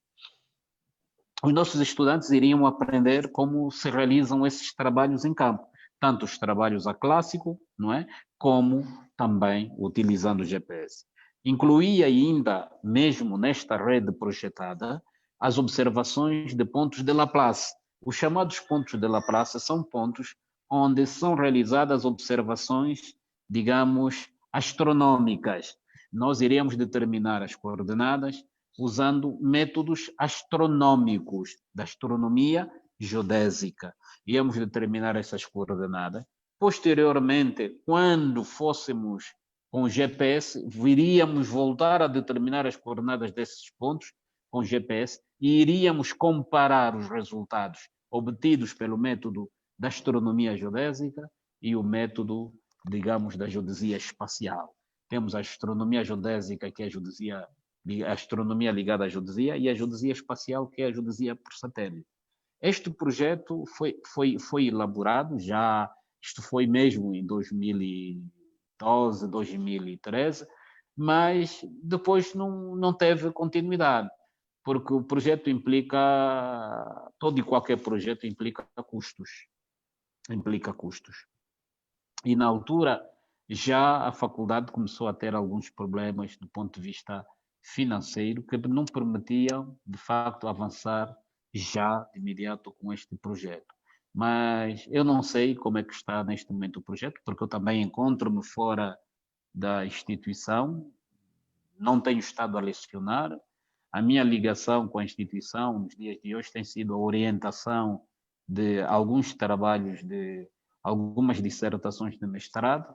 Os nossos estudantes iriam aprender como se realizam esses trabalhos em campo, tanto os trabalhos a clássico, não é? Como também utilizando o GPS. Incluía ainda, mesmo nesta rede projetada, as observações de pontos de Laplace. Os chamados pontos de Laplace são pontos onde são realizadas observações, digamos, astronômicas. Nós iríamos determinar as coordenadas usando métodos astronômicos da astronomia geodésica. Íamos determinar essas coordenadas. Posteriormente, quando fôssemos com o GPS, viríamos voltar a determinar as coordenadas desses pontos com o GPS e iríamos comparar os resultados obtidos pelo método da astronomia geodésica e o método, digamos, da geodesia espacial. Temos a astronomia geodésica, que é a astronomia ligada à geodesia, e a geodesia espacial, que é a geodesia por satélite. Este projeto foi elaborado isto foi mesmo em 2012, 2013, mas depois não teve continuidade, porque o projeto todo e qualquer projeto implica custos. E na altura, já a faculdade começou a ter alguns problemas do ponto de vista financeiro que não permitiam, de facto, avançar já de imediato com este projeto. Mas eu não sei como é que está neste momento o projeto, porque eu também encontro-me fora da instituição, não tenho estado a lecionar. A minha ligação com a instituição nos dias de hoje tem sido a orientação de alguns trabalhos, de algumas dissertações de mestrado,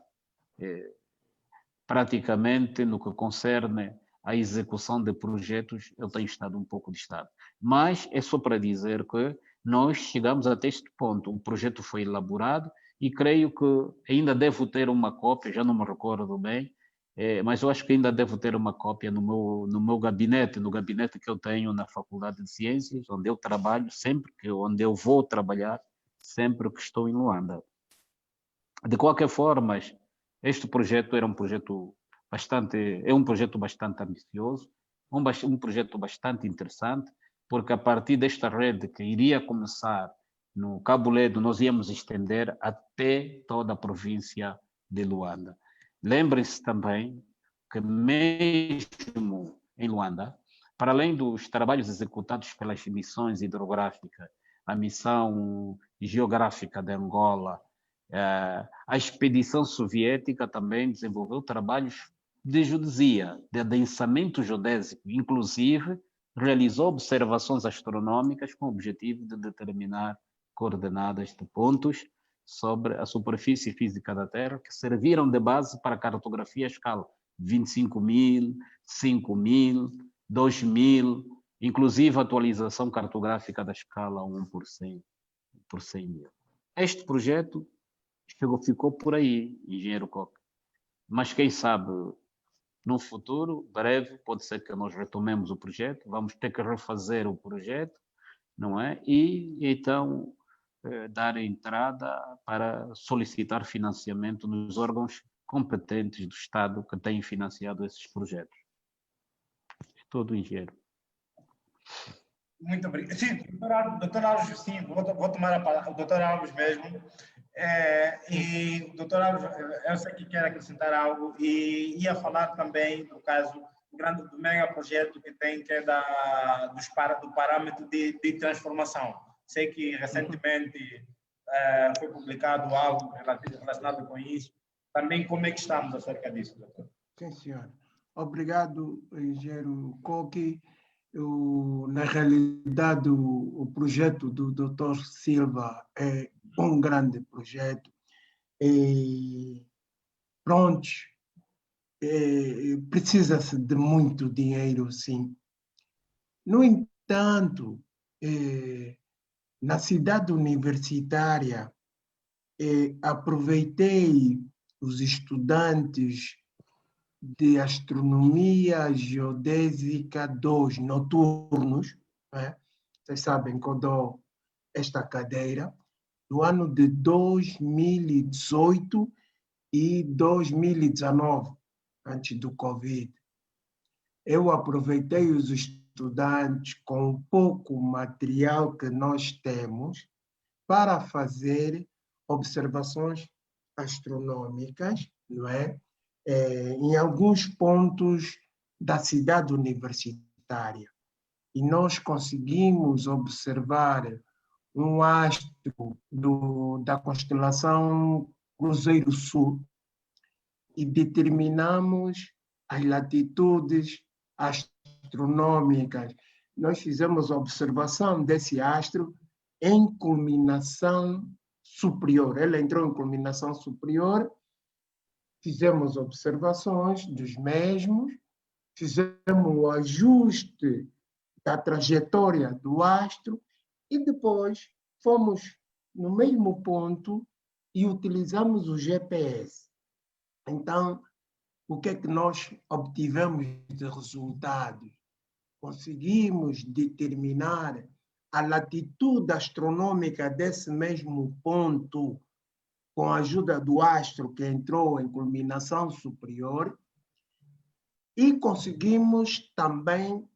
praticamente no que concerne à execução de projetos, eu tenho estado um pouco distante. Mas é só para dizer que nós chegamos até este ponto. O projeto foi elaborado e creio que ainda devo ter uma cópia, já não me recordo bem, mas eu acho que ainda devo ter uma cópia no meu gabinete, no gabinete que eu tenho na Faculdade de Ciências, onde eu trabalho onde eu vou trabalhar, sempre que estou em Luanda. De qualquer forma, este projeto é um projeto bastante ambicioso, um projeto bastante interessante, porque a partir desta rede que iria começar no Cabo Ledo, nós íamos estender até toda a província de Luanda. Lembrem-se também que mesmo em Luanda, para além dos trabalhos executados pelas missões hidrográficas, a missão geográfica de Angola, a expedição soviética também desenvolveu trabalhos de geodesia, de adensamento geodésico, inclusive realizou observações astronômicas com o objetivo de determinar coordenadas de pontos sobre a superfície física da Terra, que serviram de base para a cartografia à escala 25.000, 5.000, 2.000, inclusive a atualização cartográfica da escala 1 por 100.000. Este projeto ficou por aí, engenheiro Coque. Mas quem sabe, no futuro, breve, pode ser que nós retomemos o projeto, vamos ter que refazer o projeto, não é? E então dar entrada para solicitar financiamento nos órgãos competentes do Estado que têm financiado esses projetos. Todo engenheiro. Muito obrigado. Sim, doutor Alves, sim, vou tomar a palavra. O doutor Alves mesmo. E, doutor Alves, eu sei que quer acrescentar algo e ia falar também do caso do mega projeto que tem, que é do parâmetro de transformação. Sei que recentemente foi publicado algo relacionado com isso. Também como é que estamos acerca disso, doutor? Sim, senhor. Obrigado, engenheiro Coque. Na realidade, o projeto do Dr. Silva é um grande projeto. Pronto, precisa-se de muito dinheiro, sim. No entanto, na cidade universitária, aproveitei os estudantes de astronomia geodésica 2 noturnos, né? Vocês sabem que eu dou esta cadeira, no ano de 2018 e 2019, antes do Covid. Eu aproveitei os estudantes com o pouco material que nós temos para fazer observações astronômicas, não é? Em alguns pontos da cidade universitária. E nós conseguimos observar um astro da constelação Cruzeiro Sul e determinamos as latitudes astronômicas. Nós fizemos observação desse astro em culminação superior. Ele entrou em culminação superior, fizemos observações dos mesmos, fizemos o ajuste da trajetória do astro e depois fomos no mesmo ponto e utilizamos o GPS. Então, o que é que nós obtivemos de resultados? Conseguimos determinar a latitude astronômica desse mesmo ponto com a ajuda do astro que entrou em culminação superior e conseguimos também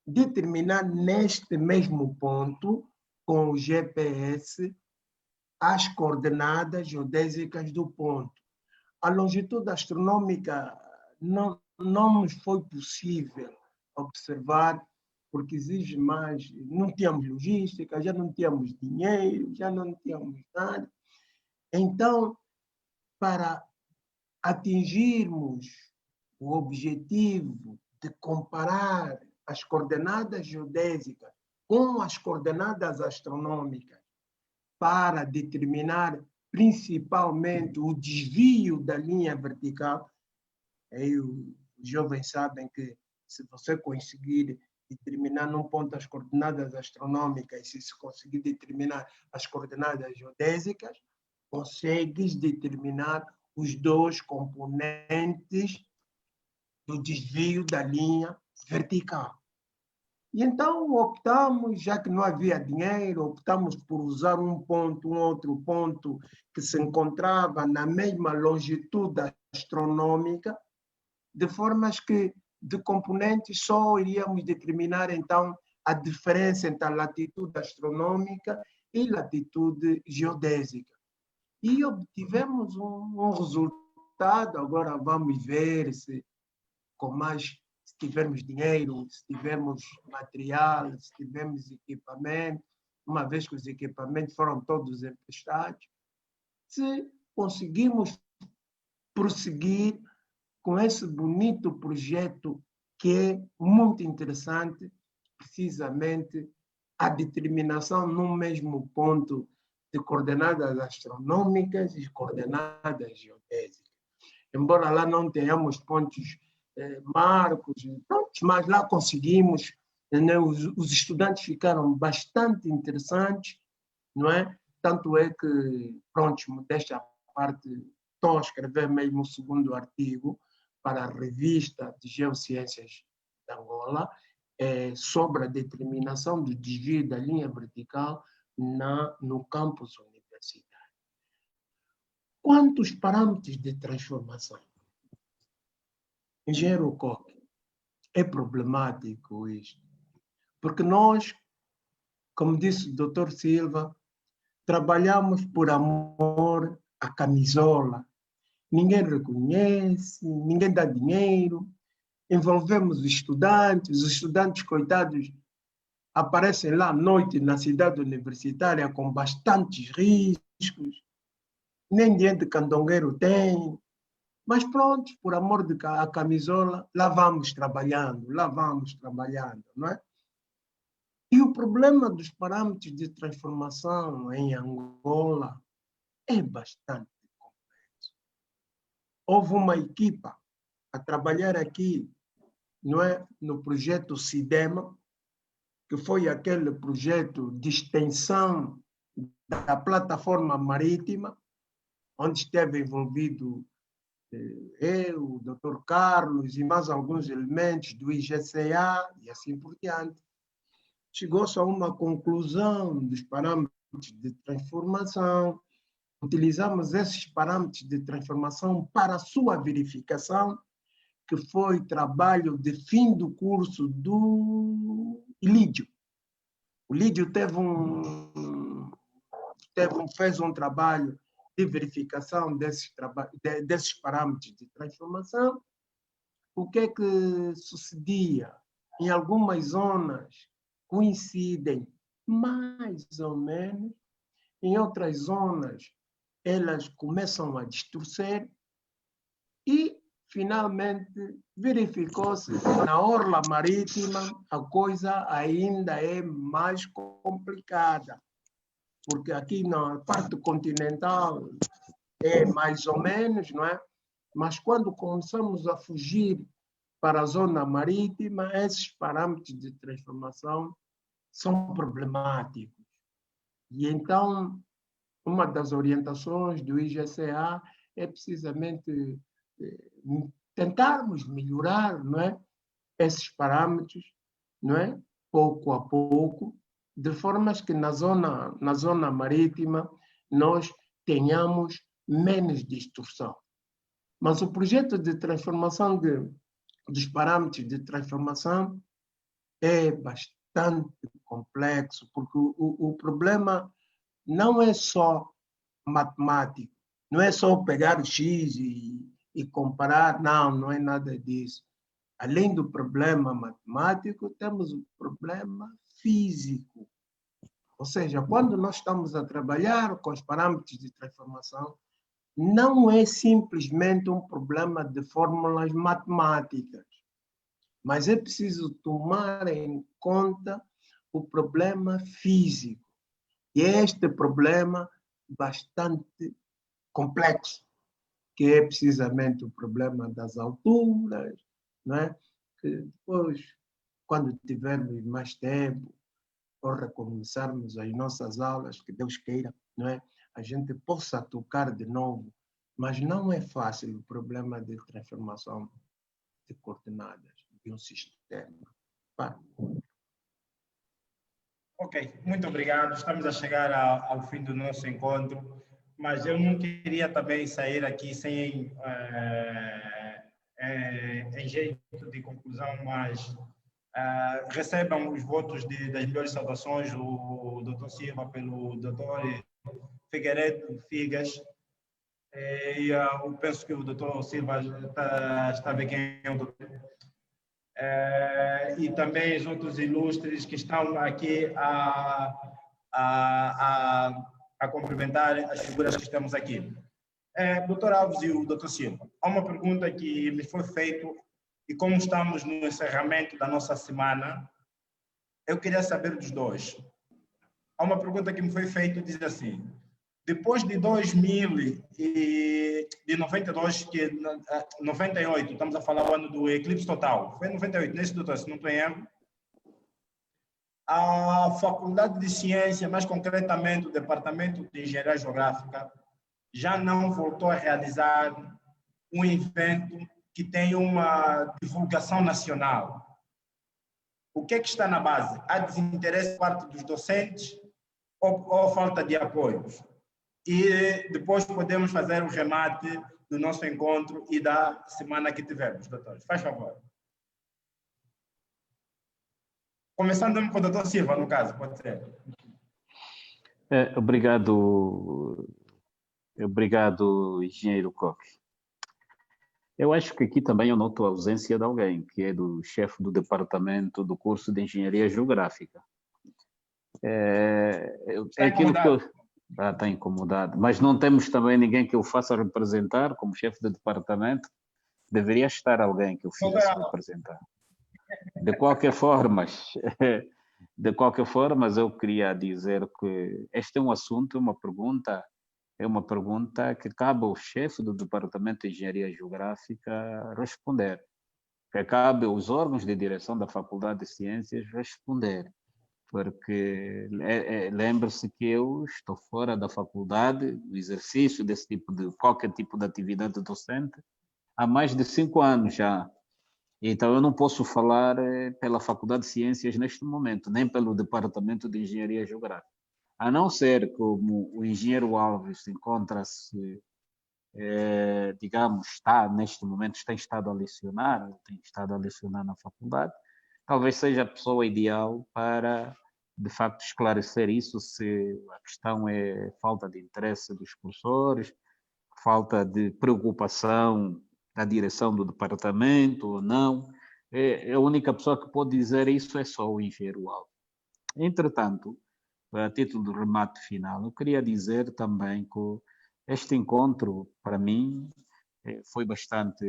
determinar neste mesmo ponto, com o GPS, as coordenadas geodésicas do ponto. A longitude astronômica não nos foi possível observar, porque exige mais, não tínhamos logística, já não tínhamos dinheiro, já não tínhamos nada. Então, para atingirmos o objetivo de comparar as coordenadas geodésicas com as coordenadas astronômicas para determinar principalmente o desvio da linha vertical, aí os jovens sabem que se você conseguir determinar num ponto as coordenadas astronômicas, e se conseguir determinar as coordenadas geodésicas, consegues determinar os dois componentes do desvio da linha vertical. E então optamos, já que não havia dinheiro, optamos por usar um outro ponto que se encontrava na mesma longitude astronômica, de formas que de componentes só iríamos determinar então a diferença entre a latitude astronômica e latitude geodésica. E obtivemos um resultado. Agora vamos ver se tivermos dinheiro, se tivermos material, se tivermos equipamento, uma vez que os equipamentos foram todos emprestados, se conseguimos prosseguir com esse bonito projeto que é muito interessante, precisamente a determinação no mesmo ponto de coordenadas astronômicas e coordenadas geodésicas. Embora lá não tenhamos pontos marcos, mas lá conseguimos, né? Os estudantes ficaram bastante interessantes, não é? Tanto é que, pronto, modéstia à parte, estou a escrever mesmo o segundo artigo para a revista de Geociências de Angola, sobre a determinação do desvio da linha vertical no campus universitário. Quantos parâmetros de transformação? Engenheiro Coque, é problemático isto, porque nós, como disse o Dr. Silva, trabalhamos por amor à camisola. Ninguém reconhece, ninguém dá dinheiro, envolvemos os estudantes, coitados, aparecem lá à noite na cidade universitária com bastantes riscos, nem dinheiro de candongueiro tem, mas pronto, por amor à camisola, lá vamos trabalhando, não é? E o problema dos parâmetros de transformação em Angola é bastante complexo. Houve uma equipa a trabalhar aqui, não é, no projeto CIDEMA, que foi aquele projeto de extensão da plataforma marítima, onde esteve envolvido eu, o Dr. Carlos e mais alguns elementos do IGCA e assim por diante. Chegou-se a uma conclusão dos parâmetros de transformação. Utilizamos esses parâmetros de transformação para a sua verificação, que foi trabalho de fim do curso do Lídio. O Lídio fez um trabalho de verificação desses parâmetros de transformação. O que é que sucedia? Em algumas zonas coincidem mais ou menos, em outras zonas elas começam a distorcer e, finalmente, verificou-se que na orla marítima a coisa ainda é mais complicada, porque aqui na parte continental é mais ou menos, não é? Mas quando começamos a fugir para a zona marítima, esses parâmetros de transformação são problemáticos. E então, uma das orientações do IGCA é precisamente tentarmos melhorar, não é, esses parâmetros, não é, pouco a pouco, de formas que na zona marítima nós tenhamos menos distorção. Mas o projeto de transformação dos parâmetros de transformação é bastante complexo, porque o problema não é só matemático, não é só pegar o X e comparar, não é nada disso. Além do problema matemático, temos o problema físico. Ou seja, quando nós estamos a trabalhar com os parâmetros de transformação, não é simplesmente um problema de fórmulas matemáticas, mas é preciso tomar em conta o problema físico. E é este problema bastante complexo, que é precisamente o problema das alturas, não é? Que depois, quando tivermos mais tempo, ou recomeçarmos as nossas aulas, que Deus queira, não é? A gente possa tocar de novo, mas não é fácil o problema de transformação de coordenadas de um sistema. Ok, muito obrigado. Estamos a chegar ao fim do nosso encontro, mas eu não queria também sair aqui sem em jeito de conclusão, mas recebam os votos das melhores saudações o Dr. Silva pelo Dr. Figueiredo Figas. E eu penso que o Dr. Silva está a ver quem é o doutor. E também os outros ilustres que estão aqui a cumprimentar as figuras que estamos aqui. Dr. Alves e o Dr. Silva, há uma pergunta que me foi feita e como estamos no encerramento da nossa semana, eu queria saber dos dois. Há uma pergunta que me foi feita, diz assim: Depois de 2000 e de 92, 98, estamos a falar do ano do eclipse total, foi em 98, nesse doutor, se não estou em erro, a Faculdade de Ciência, mais concretamente o Departamento de Engenharia Geográfica, já não voltou a realizar um evento que tem uma divulgação nacional. O que é que está na base? Há desinteresse por parte dos docentes ou falta de apoios? E depois podemos fazer o remate do nosso encontro e da semana que tivermos, doutores. Faz favor. Começando com o doutor Silva, no caso, pode ser. Obrigado, engenheiro Coque. Eu acho que aqui também eu noto a ausência de alguém, que é do chefe do departamento do curso de Engenharia Geográfica. É aquilo que eu... Está incomodado. Mas não temos também ninguém que eu faça representar como chefe de departamento. Deveria estar alguém que eu fizesse representar. De qualquer forma, eu queria dizer que este é um assunto, uma pergunta que cabe ao chefe do Departamento de Engenharia Geográfica responder, que cabe aos órgãos de direção da Faculdade de Ciências responder, porque lembre-se que eu estou fora da faculdade, do exercício desse tipo de qualquer tipo de atividade docente há mais de 5 anos já. Então, eu não posso falar pela Faculdade de Ciências neste momento, nem pelo Departamento de Engenharia Geográfica. A não ser como o engenheiro Alves encontra-se, digamos, neste momento, tem estado a lecionar na faculdade, talvez seja a pessoa ideal para, de facto, esclarecer isso, se a questão é falta de interesse dos professores, falta de preocupação da direção do departamento ou não. A única pessoa que pode dizer isso é só o engenheiro Alves. Entretanto, a título de remate final, eu queria dizer também que este encontro, para mim, foi bastante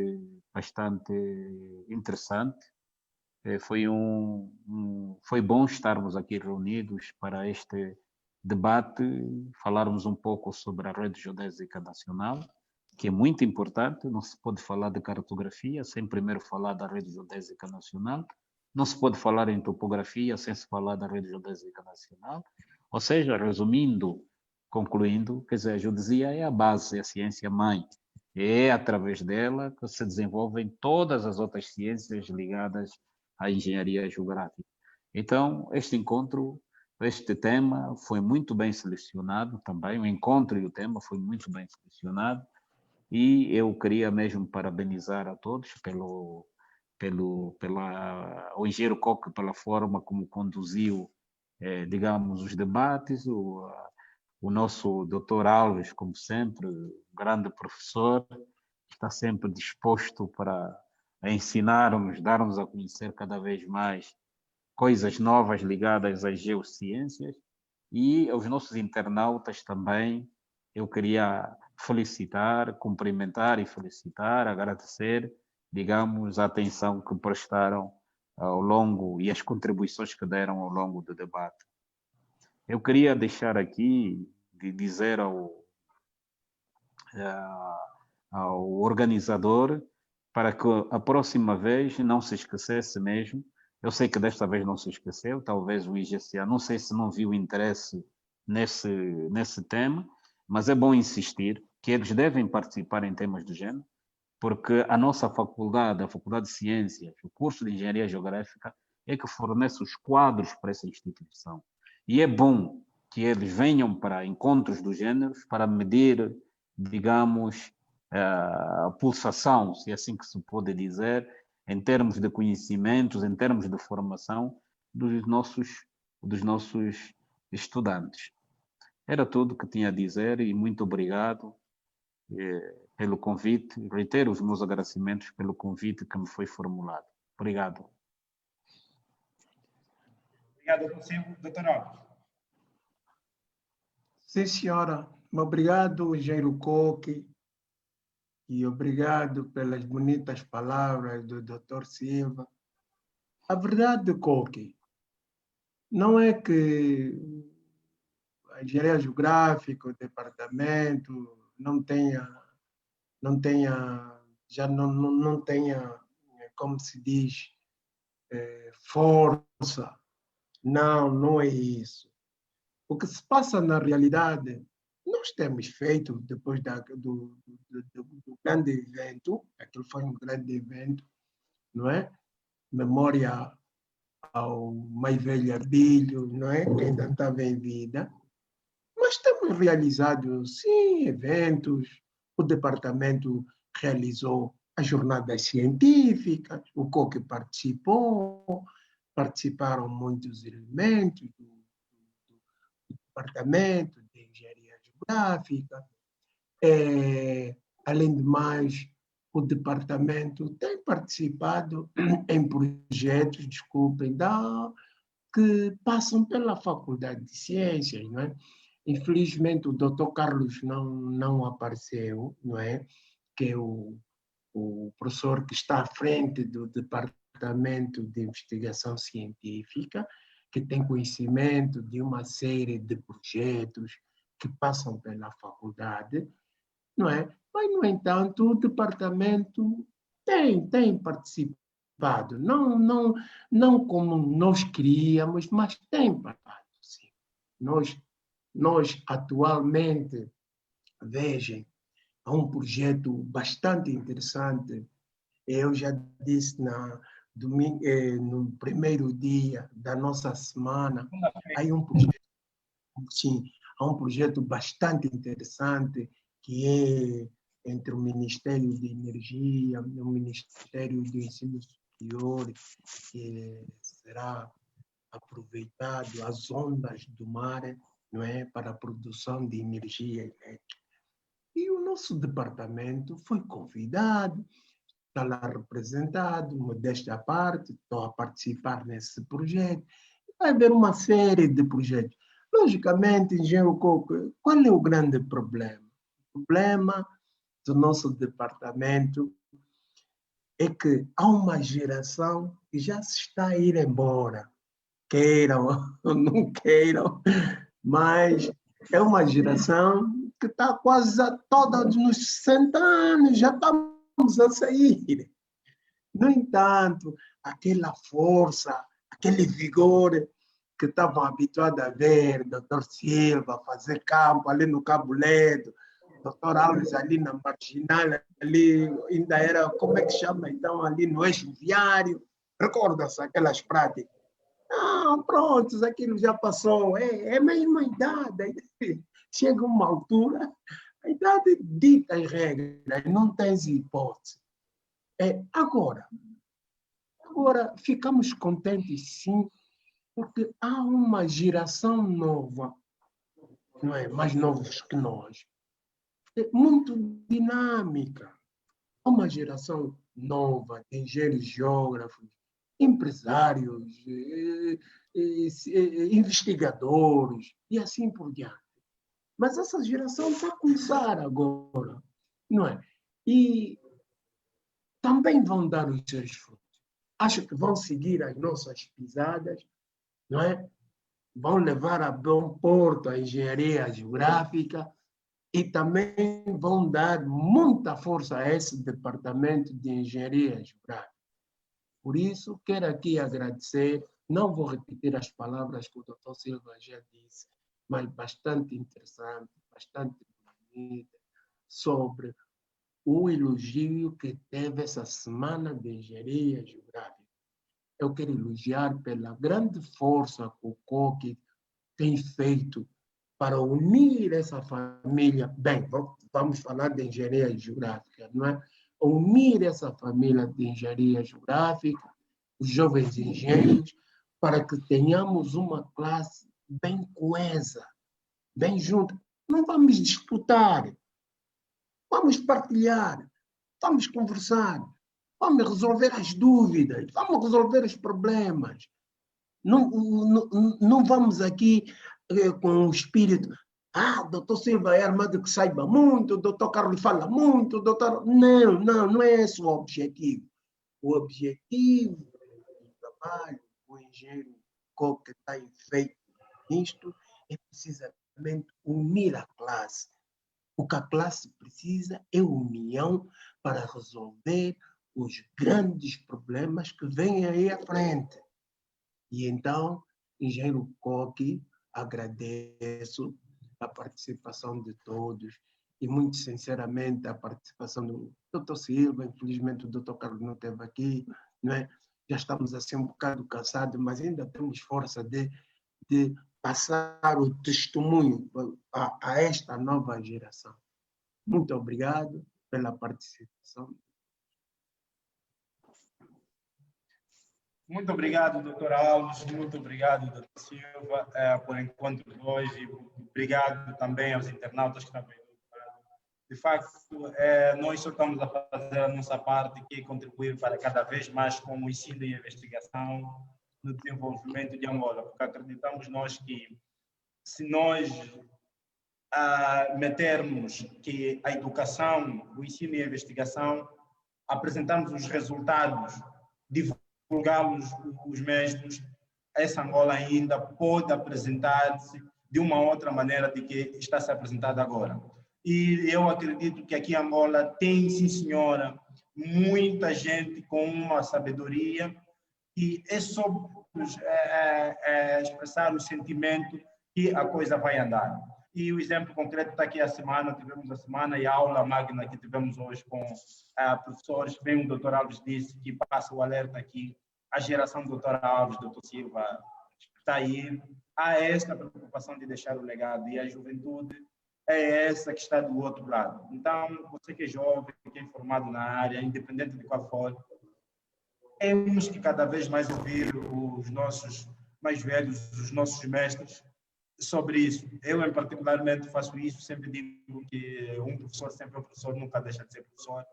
interessante. Foi bom estarmos aqui reunidos para este debate, falarmos um pouco sobre a Rede Geodésica Nacional, que é muito importante. Não se pode falar de cartografia sem primeiro falar da Rede Geodésica Nacional. Não se pode falar em topografia sem se falar da Rede Geodésica Nacional. Ou seja, resumindo, concluindo, quer dizer, a geodesia é a base, é a ciência mãe. É através dela que se desenvolvem todas as outras ciências ligadas à engenharia geográfica. Então, este tema foi muito bem selecionado também, o encontro e o tema foi muito bem selecionado, e eu queria mesmo parabenizar a todos o engenheiro Coque pela forma como conduziu, digamos, os debates, o nosso doutor Alves, como sempre, grande professor, está sempre disposto para ensinar-nos, dar-nos a conhecer cada vez mais coisas novas ligadas às geociências, e aos nossos internautas também. Eu queria cumprimentar e felicitar, agradecer, digamos, a atenção que prestaram ao longo e as contribuições que deram ao longo do debate. Eu queria deixar aqui de dizer ao organizador para que a próxima vez não se esquecesse mesmo. Eu sei que desta vez não se esqueceu, talvez o IGCA, não sei se não viu interesse nesse tema, mas é bom insistir que eles devem participar em temas do género, porque a nossa faculdade, a Faculdade de Ciências, o curso de Engenharia Geográfica, é que fornece os quadros para essa instituição. E é bom que eles venham para encontros do género para medir, digamos, a pulsação, se é assim que se pode dizer, em termos de conhecimentos, em termos de formação dos nossos estudantes. Era tudo que tinha a dizer e muito obrigado pelo convite. Reitero os meus agradecimentos pelo convite que me foi formulado. Obrigado. Obrigado, doutor Alves. Sim, senhora. Obrigado, engenheiro Coque, e obrigado pelas bonitas palavras do Dr. Silva. A verdade, Coque, não é que a engenharia geográfica, o departamento, já não tenha, como se diz, força. Não, não é isso. O que se passa na realidade, nós temos feito, depois do grande evento, aquilo foi um grande evento, não é? Memória ao mais velho Abílio, não é? Que ainda estava em vida. Mas temos realizado, sim, eventos. O departamento realizou as jornadas científicas, o COC participou, participaram muitos elementos do departamento de engenharia geográfica. Além de mais, o departamento tem participado em projetos, desculpem, que passam pela Faculdade de Ciências, não é? Infelizmente, o Dr. Carlos não apareceu, não é? Que é o professor que está à frente do Departamento de Investigação Científica, que tem conhecimento de uma série de projetos que passam pela faculdade, não é? Mas, no entanto, o departamento tem participado, não como nós queríamos, mas tem participado, sim. Nós atualmente, vejam, há um projeto bastante interessante. Eu já disse no primeiro dia da nossa semana, há um projeto, sim, há um projeto bastante interessante que é entre o Ministério de Energia e o Ministério do Ensino Superior, que será aproveitado as ondas do mar, não é, para a produção de energia elétrica. E o nosso departamento foi convidado, está lá representado, modéstia à parte, estou a participar nesse projeto. Vai haver uma série de projetos. Logicamente, engenheiro Coco, qual é o grande problema? O problema do nosso departamento é que há uma geração que já se está a ir embora, queiram ou não queiram, mas é uma geração que está quase toda nos 60 anos, já estamos a sair. No entanto, aquela força, aquele vigor que estavam habituados a ver, Dr. Silva fazer campo ali no Cabo Ledo, Dr. Alves ali na Marginal, ali ainda era, como é que chama então, ali no eixo viário, recorda-se aquelas práticas? Não, pronto, aquilo já passou, é a mesma idade, chega uma altura, a idade dita as regras, não tens hipótese. Agora ficamos contentes sim, porque há uma geração nova, não é? Mais novos que nós, muito dinâmica. Há uma geração nova de engenheiros geógrafos, empresários, investigadores e assim por diante. Mas essa geração está a começar agora, não é? E também vão dar os seus frutos. Acho que vão seguir as nossas pisadas, não é? Vão levar a bom porto a engenharia geográfica e também vão dar muita força a esse departamento de engenharia geográfica. Por isso, quero aqui agradecer, não vou repetir as palavras que o Dr. Silva já disse, mas bastante interessante, bastante bonita, sobre o elogio que teve essa semana de engenharia geográfica. Eu quero elogiar pela grande força que o COC tem feito para unir essa família. Bem, vamos falar de engenharia geográfica, não é? Unir essa família de engenharia geográfica, os jovens engenheiros, para que tenhamos uma classe bem coesa, bem junta. Não vamos disputar, vamos partilhar, vamos conversar, vamos resolver as dúvidas, vamos resolver os problemas. Não vamos aqui com o espírito, doutor Silva é armado que saiba muito, o doutor Carlos fala muito, doutor... Não é esse o objetivo. O objetivo do trabalho, o engenheiro que tem feito nisto, é precisamente precisamente unir a classe. O que a classe precisa é união para resolver os grandes problemas que vêm aí à frente. E então, engenheiro Coque, agradeço a participação de todos e, muito sinceramente, a participação do Dr. Silva. Infelizmente, o Dr. Carlos não esteve aqui, não é? Já estamos assim um bocado cansados, mas ainda temos força de passar o testemunho a esta nova geração. Muito obrigado pela participação. Muito obrigado, doutor Alves, muito obrigado, doutor Silva, por encontro de hoje. Obrigado também aos internautas que também. De facto, nós só estamos a fazer a nossa parte, que é contribuir para cada vez mais com o ensino e a investigação no desenvolvimento de Angola, porque acreditamos nós que se nós metermos que a educação, o ensino e a investigação, apresentarmos os resultados, divulgá-los os mesmos, essa Angola ainda pode apresentar-se de uma outra maneira de que está se apresentando agora. E eu acredito que aqui em Angola tem, sim senhora, muita gente com uma sabedoria e é só expressar o sentimento que a coisa vai andar. E o exemplo concreto está aqui a semana, tivemos a semana e a aula magna que tivemos hoje com professores, bem o doutor Alves disse, que passa o alerta aqui, a geração do doutor Alves, doutor Silva, está aí, há esta preocupação de deixar o legado e a juventude é essa que está do outro lado. Então, você que é jovem, que é formado na área, independente de qual for, temos que cada vez mais ouvir os nossos mais velhos, os nossos mestres, sobre isso. Eu, em particularmente, faço isso, sempre digo que um professor sempre é um professor, nunca deixa de ser professor,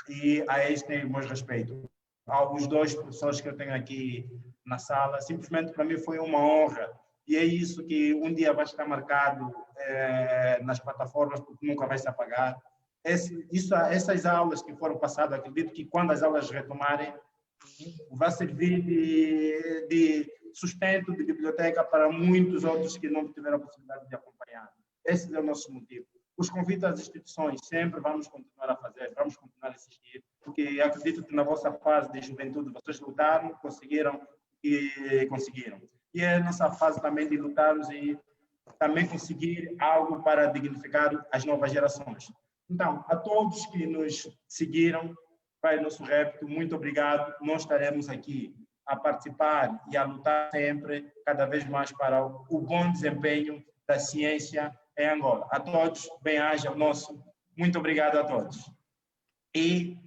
e a eles tenho o meu respeito. Aos dois professores que eu tenho aqui na sala, simplesmente para mim foi uma honra, e é isso que um dia vai estar marcado nas plataformas, porque nunca vai se apagar. Essas aulas que foram passadas, acredito que quando as aulas retomarem, vai servir de sustento, de biblioteca para muitos outros que não tiveram a possibilidade de acompanhar. Esse é o nosso motivo. Os convites às instituições sempre vamos continuar a fazer, vamos continuar a assistir, porque acredito que na vossa fase de juventude vocês lutaram, conseguiram e conseguiram. E é a nossa fase também de lutarmos e também conseguir algo para dignificar as novas gerações. Então, a todos que nos seguiram, Pai Nosso Repto, muito obrigado. Nós estaremos aqui a participar e a lutar sempre, cada vez mais, para o bom desempenho da ciência em Angola. A todos, bem-aja o nosso. Muito obrigado a todos. E